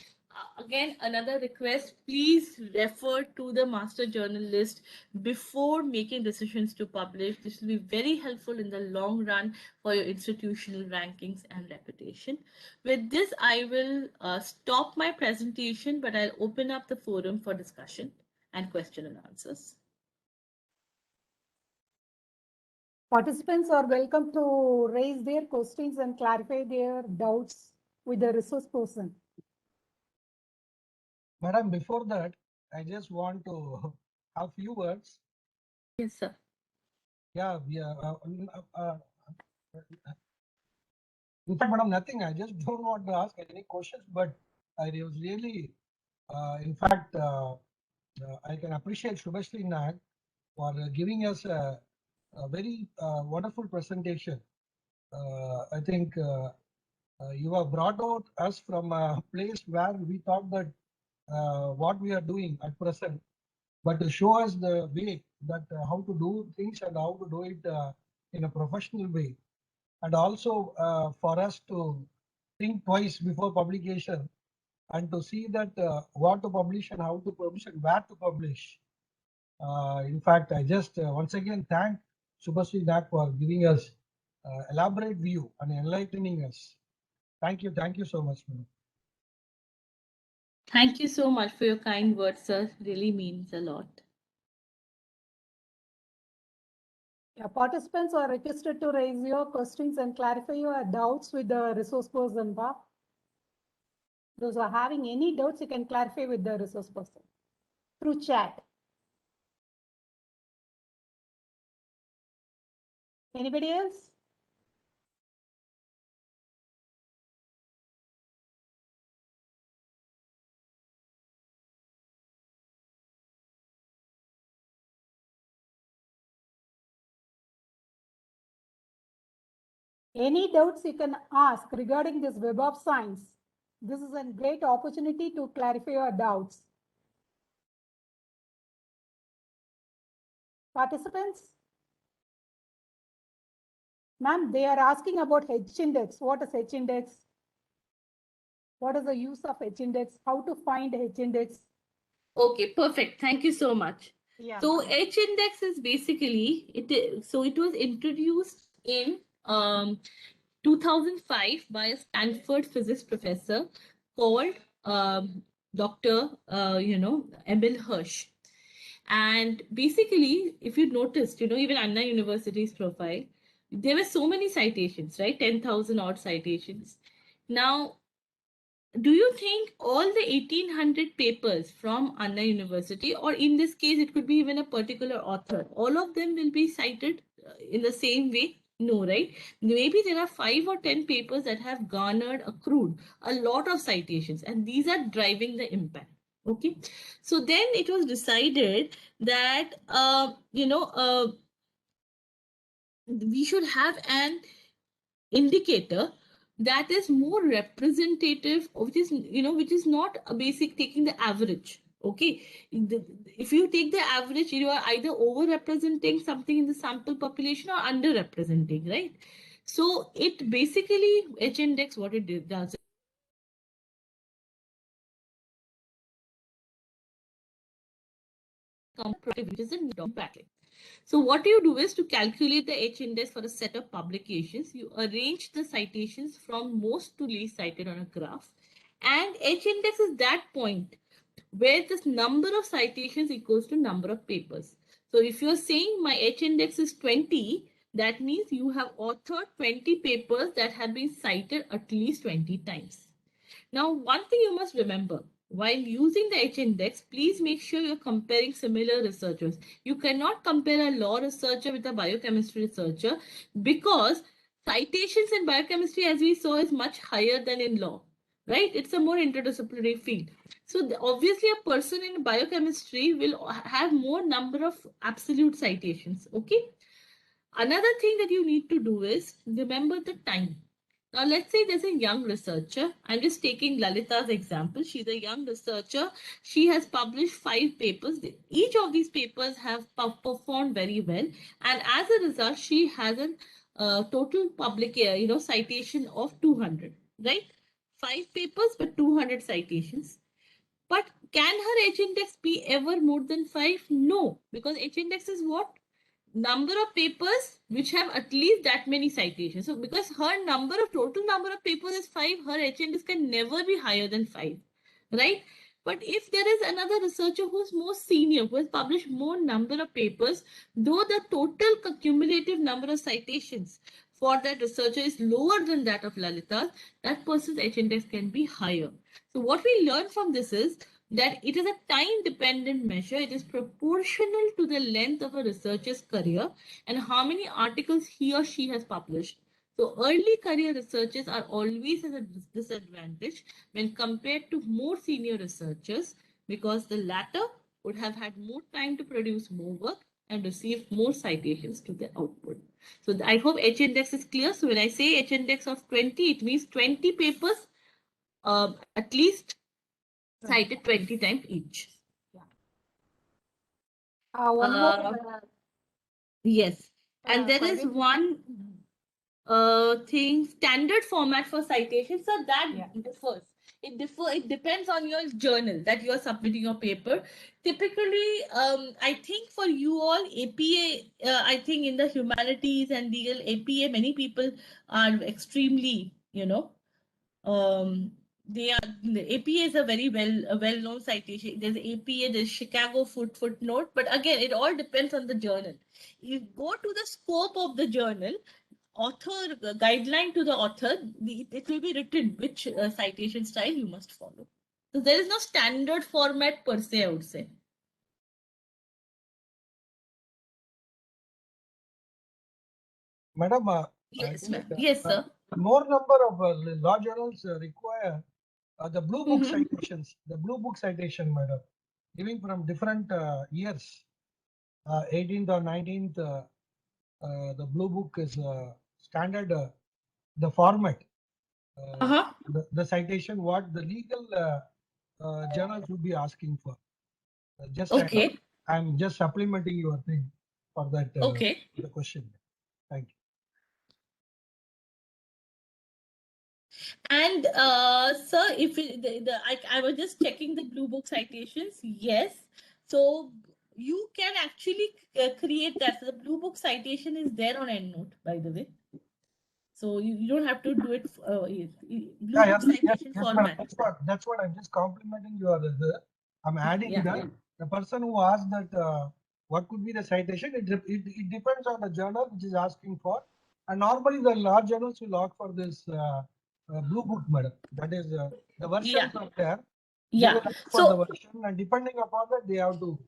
Again, another request, please refer to the master journal list before making decisions to publish. This will be very helpful in the long run for your institutional rankings and reputation. With this, I will stop my presentation, but I'll open up the forum for discussion and question and answers. Participants are welcome to raise their questions and clarify their doubts with the resource person. Madam, before that, I just want to have few words. Yes, sir. Yeah, in fact, madam, nothing. I just don't want to ask any questions, but I was really, in fact, I can appreciate Shubhashree Nag for giving us a very wonderful presentation. I think you have brought out us from a place where we thought that what we are doing at present, but to show us the way that how to do things and how to do it in a professional way, and also for us to think twice before publication and to see that what to publish and how to publish and where to publish. In fact, I just once again thank Shubhashree Nag for giving us elaborate view and enlightening us. Thank you so much, madam. Thank you so much for your kind words, sir. Really means a lot. Yeah, participants are requested to raise your questions and clarify your doubts with the resource person. Those who are having any doubts, you can clarify with the resource person through chat. Anybody else? Any doubts you can ask regarding this Web of Science. This is a great opportunity to clarify your doubts. Participants? Ma'am, they are asking about H-index. What is H-index? What is the use of H-index? How to find H-index? Okay, perfect. Thank you so much. Yeah. So H-index is basically so it was introduced in 2005 by a Stanford physics professor called Dr. Emil Hirsch. And basically, if you noticed, even Anna University's profile, there were so many citations, right? 10,000 odd citations. Now, do you think all the 1800 papers from Anna University, or in this case, it could be even a particular author, all of them will be cited in the same way? No, right? Maybe there are 5 or 10 papers that have accrued a lot of citations, and these are driving the impact. Okay. So then it was decided that, we should have an indicator that is more representative, which is not a basic taking the average. Okay, if you take the average, you are either over representing something in the sample population or under representing, right? So it basically, H-index, what it does, which is a pattern. So what you do is, to calculate the H-index for a set of publications, you arrange the citations from most to least cited on a graph. And H-index is that point where this number of citations equals to number of papers. So if you're saying my H-index is 20, that means you have authored 20 papers that have been cited at least 20 times. Now, one thing you must remember, while using the H-index, please make sure you're comparing similar researchers. You cannot compare a law researcher with a biochemistry researcher, because citations in biochemistry, as we saw, is much higher than in law, right? It's a more interdisciplinary field. So obviously a person in biochemistry will have more number of absolute citations, okay? Another thing that you need to do is remember the time. Now, let's say there's a young researcher. I'm just taking Lalita's example. She's a young researcher. She has published 5 papers. Each of these papers have performed very well. And as a result, she has a total public, citation of 200, right? 5 papers, but 200 citations. But can her H-index be ever more than 5? No, because H-index is what? Number of papers which have at least that many citations. So because her total number of papers is 5, her H-index can never be higher than 5, right? But if there is another researcher who's more senior, who has published more number of papers, though the total cumulative number of citations for that researcher is lower than that of Lalita, that person's H-index can be higher. So what we learn from this is that it is a time-dependent measure. It is proportional to the length of a researcher's career and how many articles he or she has published. So early career researchers are always at a disadvantage when compared to more senior researchers, because the latter would have had more time to produce more work and receive more citations to their output. So I hope H-index is clear. So when I say H-index of 20, it means 20 papers at least cited 20 times each. One more. Yes. And there is one thing, standard format for citations. So that differs. It depends on your journal that you are submitting your paper. Typically, I think for you all, APA, I think in the humanities and legal APA, many people are extremely, they are, the APA is a very well-known citation. There's APA, there's Chicago footnote, but again, it all depends on the journal. You go to the scope of the journal, author guideline to the author, it will be written which citation style you must follow. So there is no standard format per se, I would say. Madam, Yes, I ma'am. think, Yes, sir. more number of law journals require the blue book Mhm. citations, the blue book citation, madam, giving from different years, 18th or 19th, the blue book is standard, the format, Uh-huh. the citation, what the legal journals would be asking for. Just Okay. I'm just supplementing your thing for that Okay. the question. Thank you. And sir, if I was just checking the Blue Book citations, yes. So you can actually create that. So the Blue Book citation is there on EndNote, by the way. So you don't have to do it Blue Book citation Yes, madam. format. That's what I'm just complimenting you. I'm adding Yeah, that yeah. the person who asked that what could be the citation, it depends on the journal which is asking for, and normally the large journals will opt for this blue book, madam. That is the versions are there. They Yeah. will ask for the So version, and depending upon that, they have to.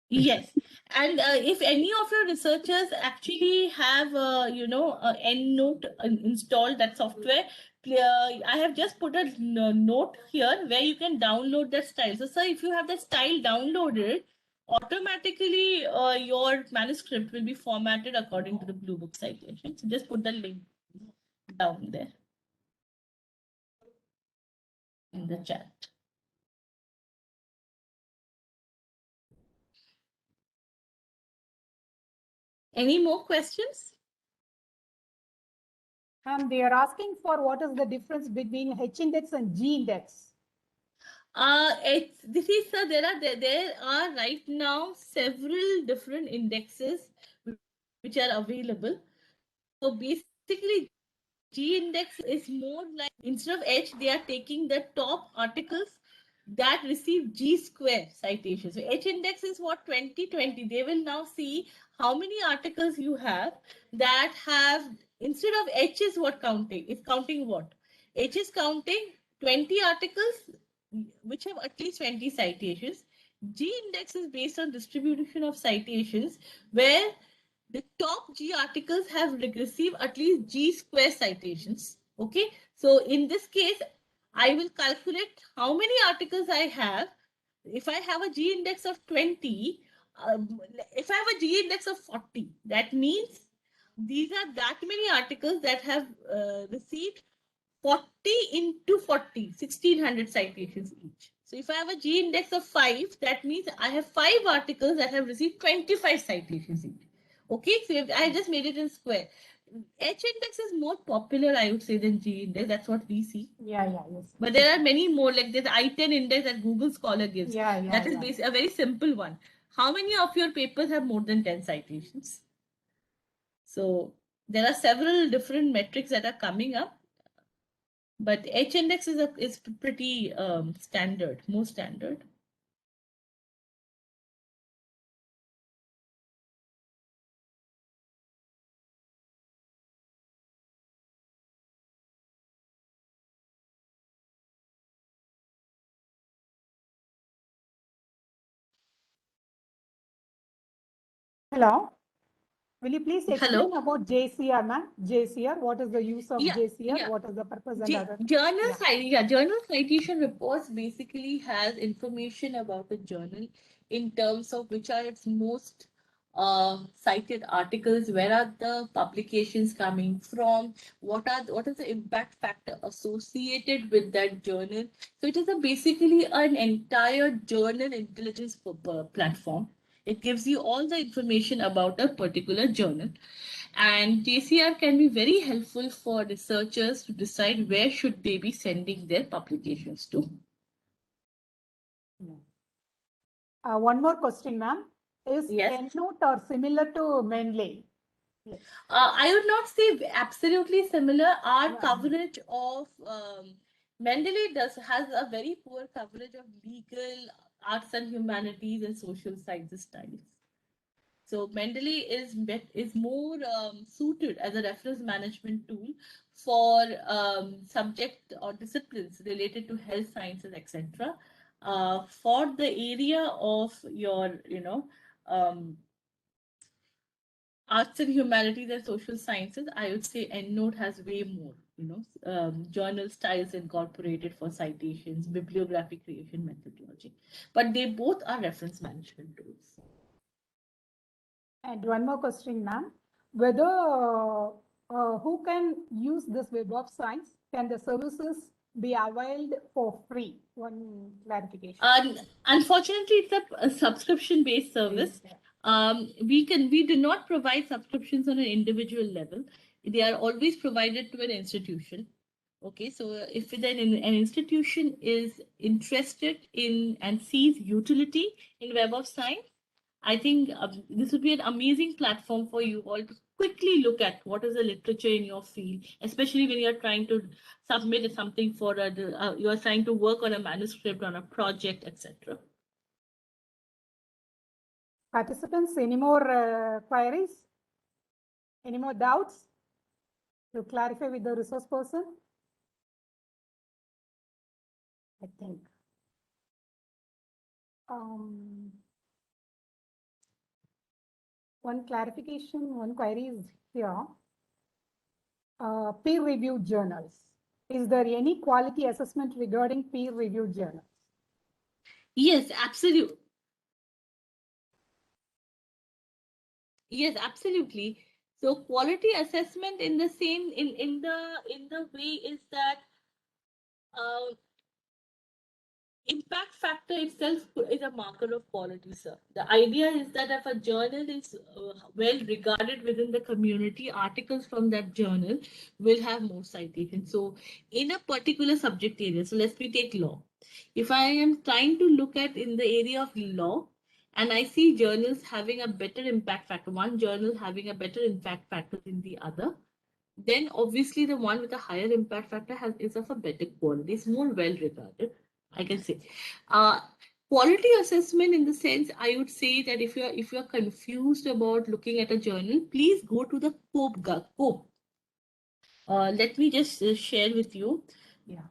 yes, and if any of your researchers actually have, EndNote installed that software, I have just put a note here where you can download that style. So, sir, if you have that style downloaded, automatically your manuscript will be formatted according to the Blue Book citation. So, just put the link down there in the chat. Any more questions? They are asking for what is the difference between H index and G index. This is there are right now several different indexes which are available. So basically, G index is more like, instead of H, they are taking the top articles that receive G square citations. So H index is what, 2020. They will now see how many articles you have that have, instead of H is what counting. It's counting what? H is counting 20 articles which have at least 20 citations. G index is based on distribution of citations, where the top G articles have received at least G square citations. Okay, so in this case, I will calculate how many articles I have. If I have a G index of 20, if I have a G index of 40, that means these are that many articles that have received 40 into 40, 1600 citations each. So if I have a G index of 5, that means I have 5 articles that have received 25 citations each. Okay, so I just made it in square. H index is more popular, I would say, than G index. That's what we see. Yeah, yes. But there are many more, like there's I-10 index that Google Scholar gives. Yeah, That is a very simple one. How many of your papers have more than 10 citations? So there are several different metrics that are coming up. But H index is pretty standard, more standard. Hello. Will you please explain Hello. about JCR, ma'am? JCR, what is the use of Yeah, JCR? yeah. What is the purpose and other? Journal citation reports basically has information about the journal in terms of which are its most cited articles, where are the publications coming from, what is the impact factor associated with that journal. So it is basically an entire journal intelligence platform. It gives you all the information about a particular journal. And JCR can be very helpful for researchers to decide where should they be sending their publications to. One more question, ma'am. Is Yes. EndNote or similar to Mendeley? I would not say absolutely similar. Our Yeah. coverage of Mendeley has a very poor coverage of legal, arts and humanities, and social sciences studies. So Mendeley is more suited as a reference management tool for subject or disciplines related to health sciences, etc. For the area of your, arts and humanities and social sciences, I would say EndNote has way more, journal styles incorporated for citations, bibliography creation methodology. But they both are reference management tools. And one more question, ma'am. Whether who can use this Web of Science? Can the services be availed for free? One clarification. Unfortunately, it's a subscription-based service. We do not provide subscriptions on an individual level. They are always provided to an institution. Okay, so if then an institution is interested in and sees utility in Web of Science, I think this would be an amazing platform for you all to quickly look at what is the literature in your field, especially when you're trying to submit something for you are trying to work on a manuscript, on a project, etc. Participants, any more queries? Any more doubts to clarify with the resource person? I think. One clarification, one query is here. Peer-reviewed journals. Is there any quality assessment regarding peer-reviewed journals? Yes, absolutely. Yes, absolutely. So quality assessment in the same in the way is that impact factor itself is a marker of quality, sir. The idea is that if a journal is well regarded within the community, articles from that journal will have more citations. So in a particular subject area, so let's take law. If I am trying to look at in the area of law, and I see journals having a better impact factor, one journal having a better impact factor than the other, then obviously the one with a higher impact factor is of a better quality, it's more well regarded, I can say. Quality assessment in the sense, I would say that if you're confused about looking at a journal, please go to the COPE. Let me just share with you. Yeah.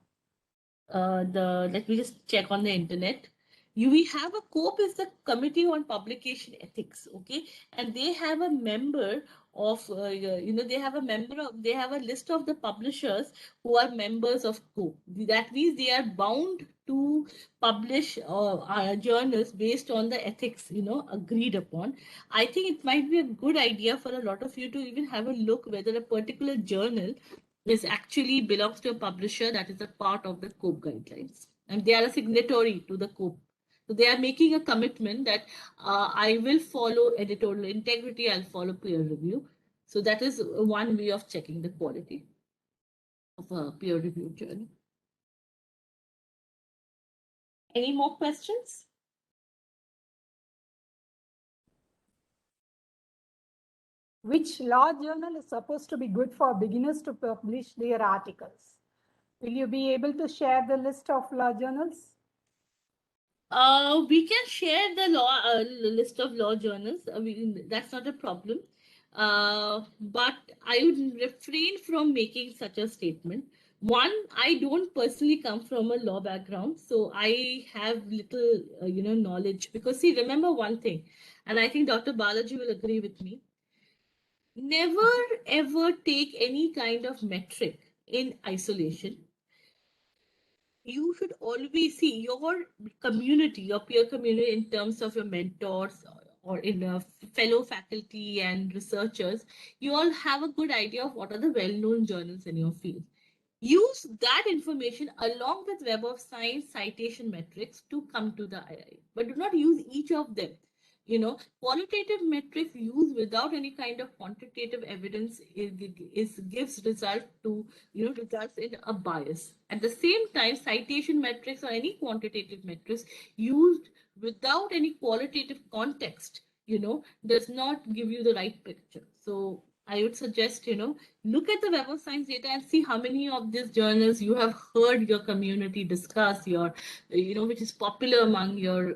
Let me just check on the internet. We have a COPE is the Committee on Publication Ethics, okay, and they have a member of they have a list of the publishers who are members of COPE. That means they are bound to publish journals based on the ethics agreed upon. I think it might be a good idea for a lot of you to even have a look whether a particular journal is actually belongs to a publisher that is a part of the COPE guidelines, and they are a signatory to the COPE. So they are making a commitment that I will follow editorial integrity, I'll follow peer review. So that is one way of checking the quality of a peer review journal. Any more questions? Which law journal is supposed to be good for beginners to publish their articles? Will you be able to share the list of law journals? We can share the list of law journals. That's not a problem. But I would refrain from making such a statement. One, I don't personally come from a law background, so I have little, knowledge. Because see, remember one thing, and I think Dr. Balaji will agree with me. Never ever take any kind of metric in isolation. You should always see your community, your peer community, in terms of your mentors or in fellow faculty and researchers. You all have a good idea of what are the well-known journals in your field. Use that information along with Web of Science citation metrics to come to the II, but do not use each of them. Qualitative metrics used without any kind of quantitative evidence gives results in a bias. At the same time, citation metrics or any quantitative metrics used without any qualitative context, does not give you the right picture. So I would suggest, look at the Web of Science data and see how many of these journals you have heard your community discuss, which is popular among your,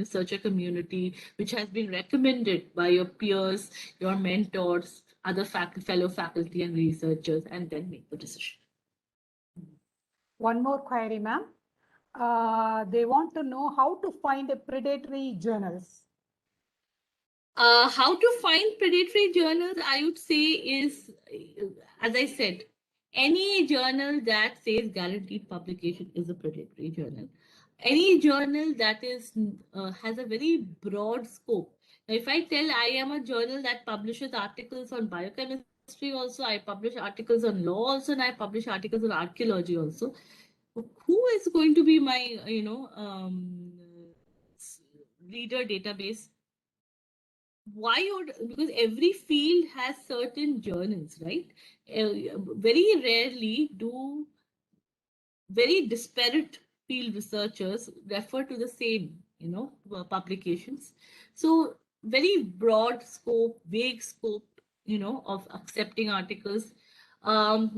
searcher community, which has been recommended by your peers, your mentors, other fellow faculty and researchers, and then make the decision. One more query, ma'am. They want to know how to find a predatory journals. How to find predatory journals, I would say, is, as I said, any journal that says guaranteed publication is a predatory journal. Any journal that is has a very broad scope. Now, if I tell I am a journal that publishes articles on biochemistry also, I publish articles on law also, and I publish articles on archaeology also, who is going to be my, reader database? Why would, because every field has certain journals, right? Very rarely do very disparate field researchers refer to the same, publications. So very broad scope, vague scope, of accepting articles.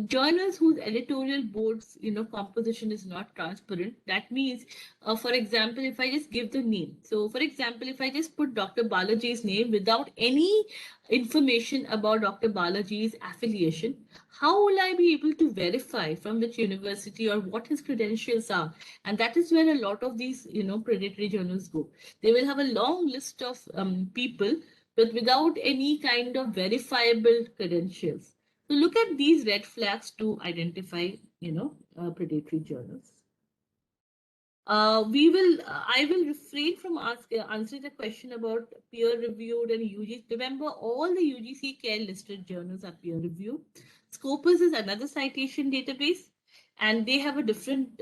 Journals whose editorial boards, composition is not transparent. That means, for example, if I just give the name. So, for example, if I just put Dr. Balaji's name without any information about Dr. Balaji's affiliation, how will I be able to verify from which university or what his credentials are? And that is where a lot of these, predatory journals go. They will have a long list of people, but without any kind of verifiable credentials. So look at these red flags to identify, predatory journals. I will refrain from answering the question about peer-reviewed and UGC. Remember, all the UGC CARE listed journals are peer-reviewed. Scopus is another citation database, and they have a different,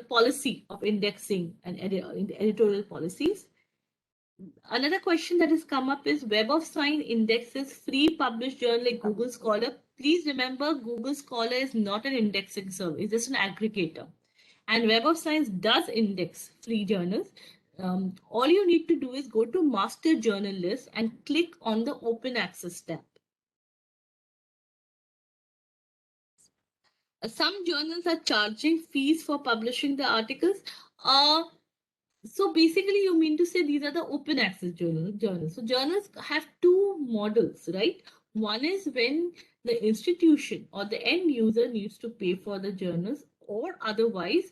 policy of indexing and editorial policies. Another question that has come up is Web of Science indexes free published journal like Google Scholar. Please remember, Google Scholar is not an indexing service, it's just an aggregator. And Web of Science does index free journals. All you need to do is go to Master Journal List and click on the Open Access tab. Some journals are charging fees for publishing the articles. So basically, you mean to say these are the open access journals. So journals have two models, right? One is when the institution or the end user needs to pay for the journals, or otherwise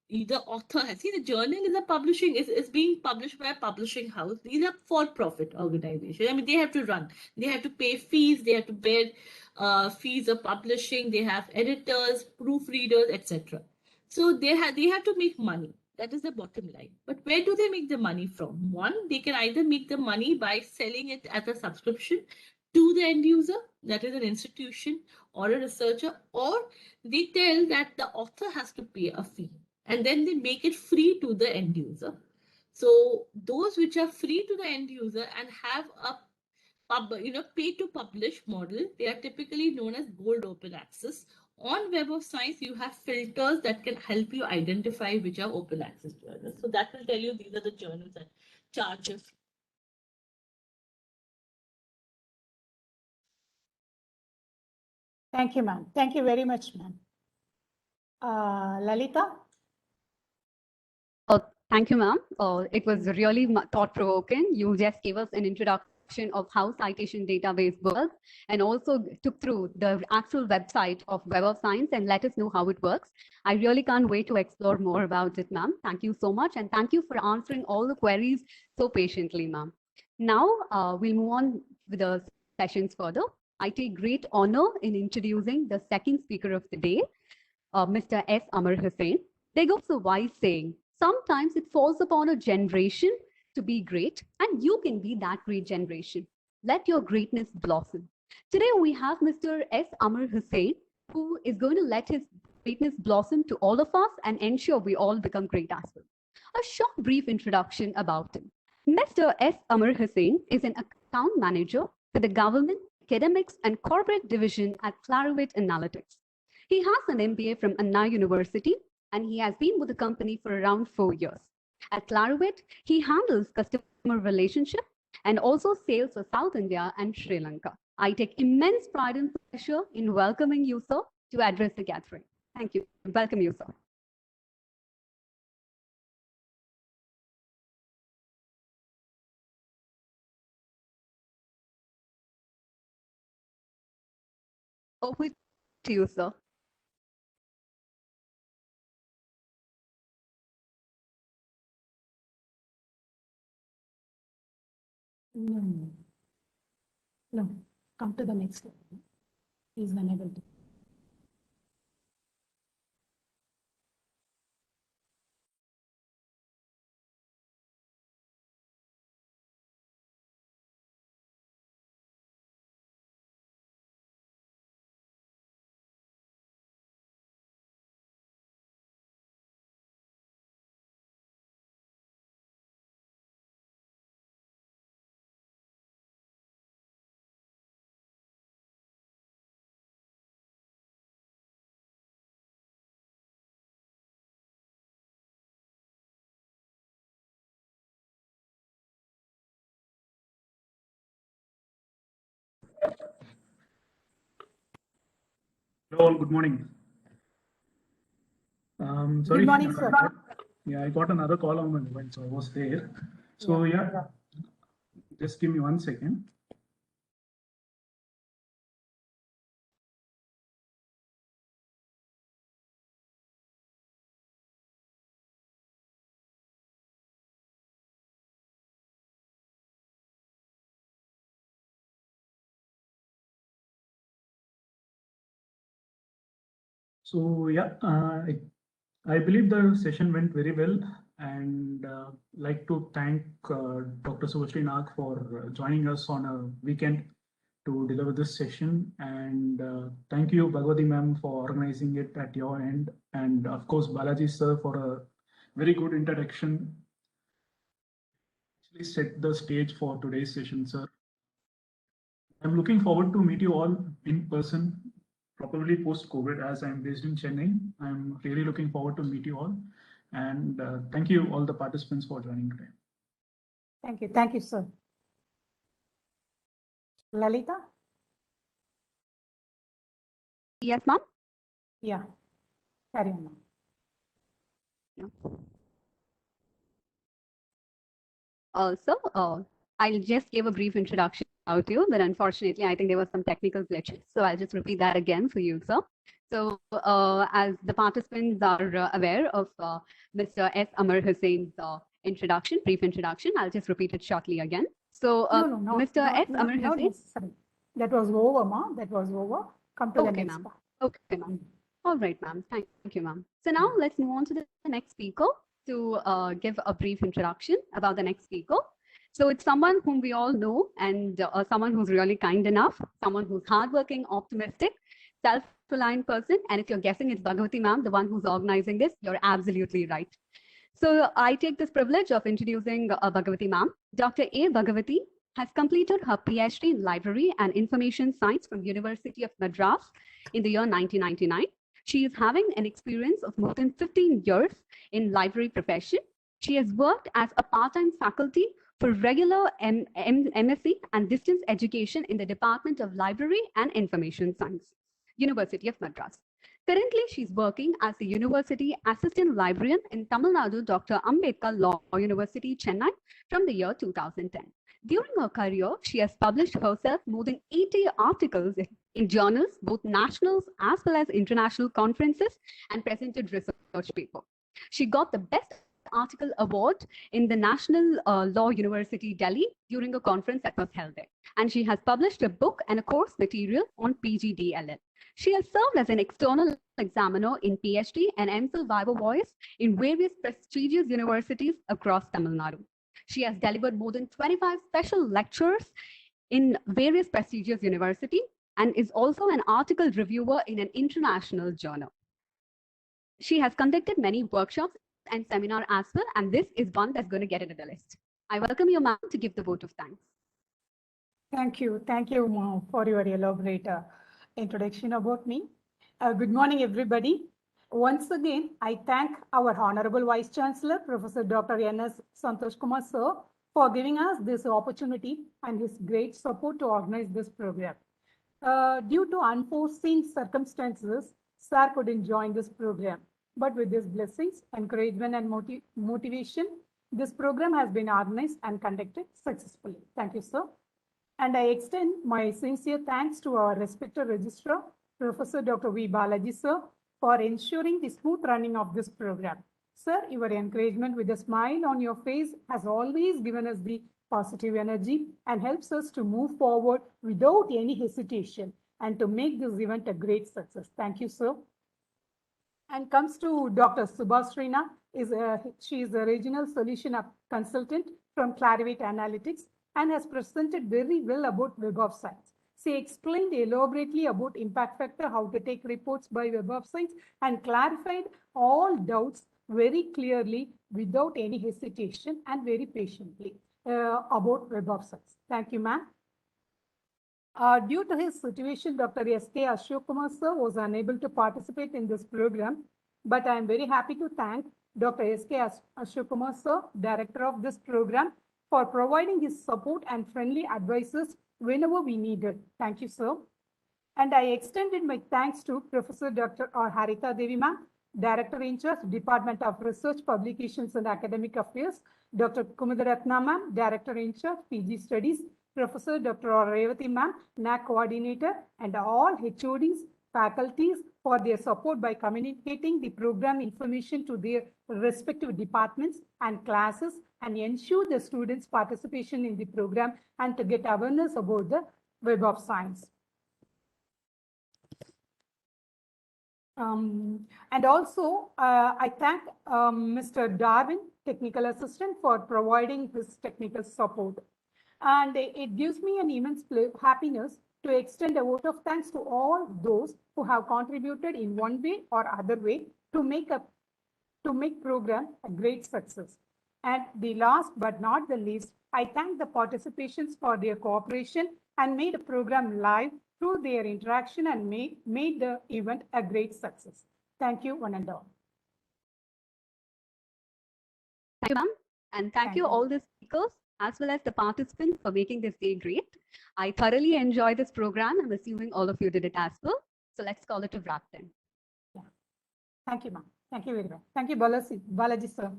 the author has. See, the journal is a publishing, is being published by a publishing house. These are for-profit organizations. I mean, they have to run. They have to pay fees. They have to bear fees of publishing. They have editors, proofreaders, etc. So they have to make money. That is the bottom line. But where do they make the money from? One, they can either make the money by selling it as a subscription to the end user, that is an institution or a researcher, or they tell that the author has to pay a fee, and then they make it free to the end user. So those which are free to the end user and have a pay to publish model, they are typically known as gold open access. On Web of Science, you have filters that can help you identify which are open access journals. So that will tell you these are the journals that charge a fee. Thank you, ma'am. Thank you very much, ma'am. Lalita? Thank you, ma'am. It was really thought-provoking. You just gave us an introduction of how citation database works and also took through the actual website of Web of Science and let us know how it works. I really can't wait to explore more about it, ma'am. Thank you so much. And thank you for answering all the queries so patiently, ma'am. Now we'll move on with the sessions further. I take great honor in introducing the second speaker of the day, Mr. S. Amar Hussain. There goes a wise saying, sometimes it falls upon a generation to be great, and you can be that great generation. Let your greatness blossom. Today we have Mr. S. Amar Hussain, who is going to let his greatness blossom to all of us and ensure we all become great as well. A short, brief introduction about him. Mr. S. Amar Hussain is an account manager for the government, academics, and corporate division at Clarivate Analytics. He has an MBA from Anna University, and he has been with the company for around 4 years. At Clarivate, he handles customer relationship, and also sales for South India and Sri Lanka. I take immense pride and pleasure in welcoming you, sir, to address the gathering. Thank you. Welcome you, sir. Over to you, sir. No. No, come to the next one. He's unable to. Hello, all. Good morning. Sorry. Good morning, sir. Yeah, I got another call on my mobile, so I was there. So yeah, just give me 1 second. So yeah, I believe the session went very well, and like to thank Dr. Subhashree Nag for joining us on a weekend to deliver this session. And thank you, Bhagwati ma'am, for organizing it at your end, and of course Balaji sir for a very good introduction. Actually set the stage for today's session, sir. I'm looking forward to meet you all in person, probably post-COVID, as I'm based in Chennai. I'm really looking forward to meet you all. And thank you all the participants for joining today. Thank you. Thank you, sir. Lalita? Yes, ma'am. Yeah. Carry on, ma'am. Also, I'll just give a brief introduction out to you, but unfortunately, I think there were some technical glitches. So I'll just repeat that again for you, sir. So as the participants are aware of Mr. S. Amar Hussein's introduction, brief introduction, I'll just repeat it shortly again. So No, Mr. S. Amar not Hussain. necessary. That was over, ma. That was over. Come to the Okay, next ma'am. part. Okay, ma'am. All right, ma'am. Thank you, ma'am. So now let's move on to the next speaker to give a brief introduction about the next speaker. So it's someone whom we all know, and someone who's really kind enough, someone who's hardworking, optimistic, self-reliant person. And if you're guessing it's Bhagwati ma'am, the one who's organizing this, you're absolutely right. So I take this privilege of introducing Bhagwati ma'am. Dr. A. Bhagwati has completed her PhD in Library and Information Science from University of Madras in the year 1999. She is having an experience of more than 15 years in library profession. She has worked as a part-time faculty for regular MSc and distance education in the Department of Library and Information Science, University of Madras. Currently, she's working as a university assistant librarian in Tamil Nadu Dr. Ambedkar Law University, Chennai from the year 2010. During her career, she has published herself more than 80 articles in journals, both nationals as well as international conferences, and presented research paper. She got the Best Article Award in the National Law University, Delhi during a conference that was held there. And she has published a book and a course material on PGDLL. She has served as an external examiner in PhD and MPhil Viva Voice in various prestigious universities across Tamil Nadu. She has delivered more than 25 special lectures in various prestigious universities and is also an article reviewer in an international journal. She has conducted many workshops and seminars as well, and this is one that's going to get into the list. I welcome you, ma'am, to give the vote of thanks. Thank you, ma'am, for your elaborate introduction about me. Good morning, everybody. Once again, I thank our Honorable Vice Chancellor, Professor Dr. N.S. Santosh Kumar, sir, for giving us this opportunity and his great support to organize this program. Due to unforeseen circumstances, Sir couldn't join this program. But with his blessings, encouragement, and motivation, this program has been organized and conducted successfully. Thank you, sir. And I extend my sincere thanks to our respected registrar, Professor Dr. V. Balaji, sir, for ensuring the smooth running of this program. Sir, your encouragement with a smile on your face has always given us the positive energy and helps us to move forward without any hesitation and to make this event a great success. Thank you, sir. And comes to Dr. Subhasrina, she is a regional solution consultant from Clarivate Analytics and has presented very well about Web of Science. She explained elaborately about impact factor, how to take reports by Web of Science, and clarified all doubts very clearly without any hesitation and very patiently about Web of Science. Thank you, ma'am. Due to his situation, Dr. S.K. Ashok Kumar sir was unable to participate in this program, but I am very happy to thank Dr. S.K. Ashok Kumar sir, director of this program, for providing his support and friendly advices whenever we needed. Thank you, sir. And I extended my thanks to Professor Dr. R. Haritha Devi ma'am, Director in charge, Department of Research, Publications and Academic Affairs, Dr. Kumudaratna ma'am, Director in charge, PG Studies, Professor Dr. R. Revati ma'am, NAC Coordinator, and all HODs, faculties for their support by communicating the program information to their respective departments and classes and ensure the students' participation in the program and to get awareness about the Web of Science. And also, I thank Mr. Darwin, Technical Assistant, for providing this technical support. And it gives me an immense happiness to extend a vote of thanks to all those who have contributed in one way or other way to make program a great success. And the last but not the least, I thank the participants for their cooperation and made a program live through their interaction and made the event a great success. Thank you, one and all. Thank you, ma'am. And thank you all the speakers as well as the participants for making this day great. I thoroughly enjoyed this program. I'm assuming all of you did it as well. So let's call it a wrap then. Yeah. Thank you, ma'am. Thank you very much. Thank you, Balaji sir.